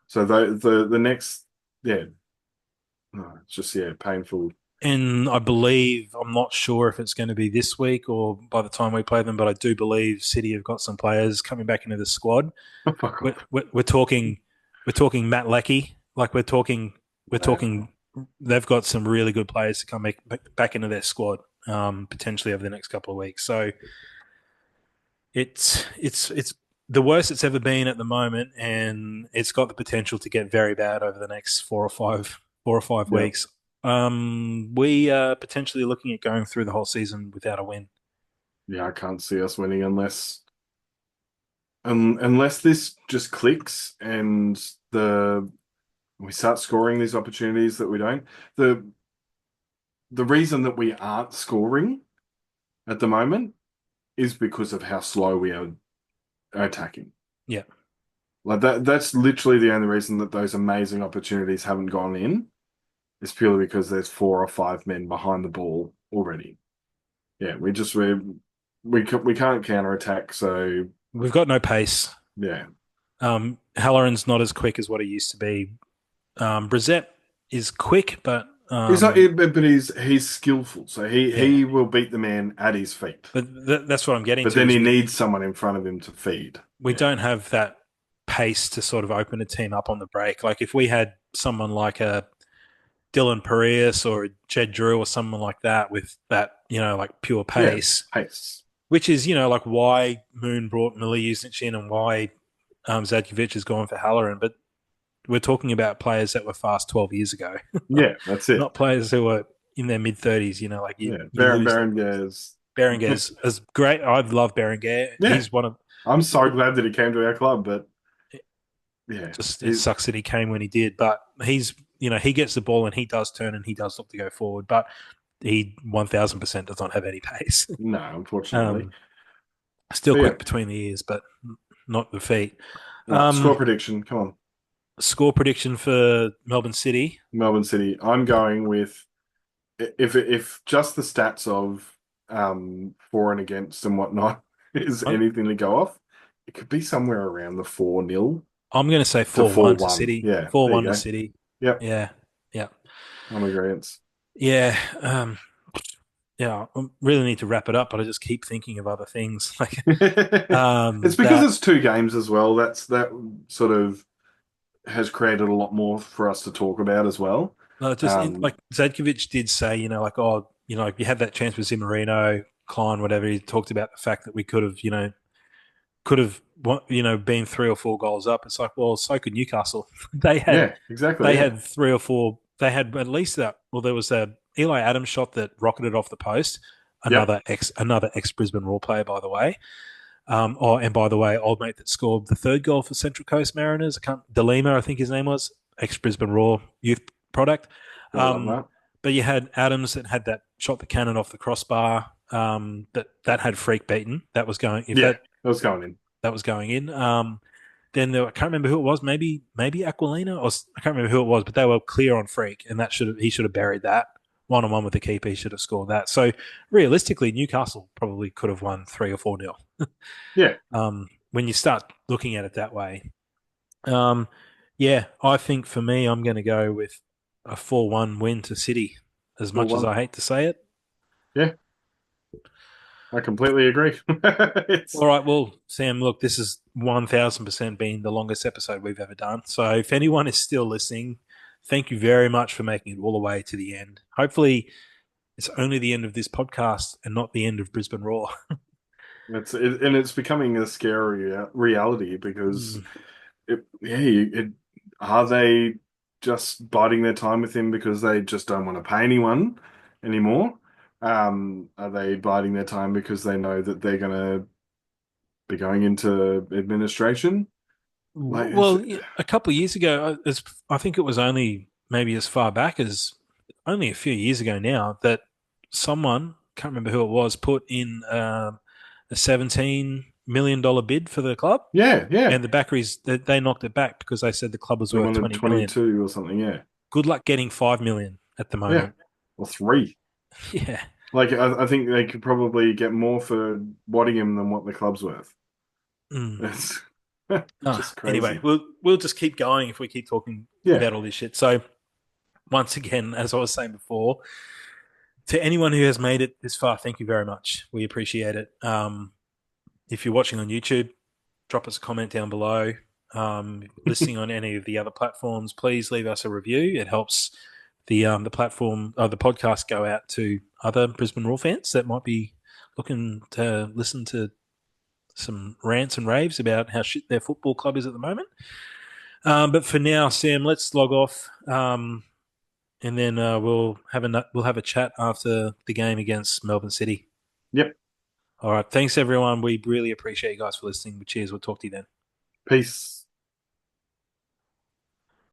So the next, yeah, it's just, yeah, painful. And I believe, I'm not sure if it's going to be this week or by the time we play them, but I do believe City have got some players coming back into the squad. Oh, fuck We're, off. we're, we're talking, we're talking Matt Leckie. Like we're talking. They've got some really good players to come back into their squad, potentially over the next couple of weeks. So it's the worst it's ever been at the moment, and it's got the potential to get very bad over the next 4 or 5 Yeah. weeks. We are potentially looking at going through the whole season without a win. Yeah, I can't see us winning unless this just clicks and the we start scoring these opportunities that we don't. The reason that we aren't scoring at the moment is because of how slow we are attacking. Yeah. Like that's literally the only reason that those amazing opportunities haven't gone in. Is purely because there's 4 or 5 men behind the ball already. Yeah, we can't counter attack, so We've got no pace. yeah. Halloran's not as quick as what he used to be. Brissett is quick, but He's not, but he's skillful, so yeah. he will beat the man at his feet. But that's what I'm getting But to. then Is he needs someone in front of him to feed. we Yeah. don't have that pace to sort of open a team up on the break. Like if we had someone like a Dylan Parias or a Jed Drew or someone like that with that, like pure pace, Pace. which is, like why Moon brought Miliusnic in and why Zadkovich has gone for Halloran. But we're talking about players that were fast 12 years ago, Yeah, that's it. not players who are in their mid-30s, like Yeah, you lose them. Berenguer's. Berenguer's is great. I love Berenguer. Yeah, He's one of I'm so glad that he came to our club, but yeah, just it sucks that he came when he did. But he's he gets the ball and he does turn and he does look to go forward, but he 1000% does not have any pace. no, unfortunately. Still But quick yeah, between the ears, but not the feet. right, score prediction. Come on, Score prediction for Melbourne City. Melbourne City. I'm going with if just the stats of for and against and whatnot is I'm, anything to go off, it could be somewhere around the 4-0 I'm going to say to 4-1 to 4-1. City. Yeah, there you 4-1 to go. City. Yep, Yeah. Yeah. I'm agreeing. Yeah. yeah, I really need to wrap it up, but I just keep thinking of other things like It's because that. it's two games as well. That sort of has created a lot more for us to talk about as well. Like Zadkovich did say, like, oh, you had that chance with Zimmerino, Klein, whatever. He talked about the fact that we could have been 3 or 4 goals up. It's like, well, so could Newcastle. they had yeah, exactly. they Yeah, had 3 or 4. They had at least that. Well, there was a Eli Adams shot that rocketed off the post. yep, Another ex Brisbane Roar player, by the way. And by the way, old mate that scored the third goal for Central Coast Mariners, Delima, I think his name was, ex Brisbane Roar youth product. I love Um, that. but you had Adams that had that shot the cannon off the crossbar. That had freak beaten. That was going. If Yeah, that that was going in. that was going in. Then I can't remember who it was. Maybe Aquilina, or I can't remember who it was. But they were clear on freak, and he should have buried that 1-on-1 with the keeper. He should have scored that. So realistically, Newcastle probably could have won 3 or 4-0. Yeah, When you start looking at it that way. Um, yeah, I think for me, I'm going to go with a 4-1 win to City. As full much as one. I hate to say it. Yeah, I completely agree. It's All right, well, Sam, look, this has 1000% been the longest episode we've ever done. So if anyone is still listening, thank you very much for making it all the way to the end. Hopefully, it's only the end of this podcast and not the end of Brisbane Roar. and it's becoming a scary reality because Mm. are they just biding their time with him because they just don't want to pay anyone anymore? Are they biding their time because they know that they're going to be going into administration? Like, Well, yeah, a couple of years ago, I think it was only maybe as far back as only a few years ago now that someone, can't remember who it was, put in a $17 million bid for the club. yeah, yeah, And the Backeries, they knocked it back because they said the club was they worth wanted 20 million. 22 or something. Yeah, Good luck getting 5 million at the yeah, moment. or three. Yeah. Like, I think they could probably get more for Waddingham than what the club's worth. Mm. It's just Anyway, crazy. we'll just keep going if we keep talking Yeah, about all this shit. So once again, as I was saying before, to anyone who has made it this far, thank you very much. We appreciate it. If you're watching on YouTube, drop us a comment down below. Listening on any of the other platforms, please leave us a review. It helps the platform, the podcast, go out to other Brisbane Roar fans that might be looking to listen to some rants and raves about how shit their football club is at the moment. But for now, Sam, let's log off, and then we'll have a chat after the game against Melbourne City. yep. All right, thanks everyone. We really appreciate you guys for listening. Cheers. We'll talk to you then. Peace.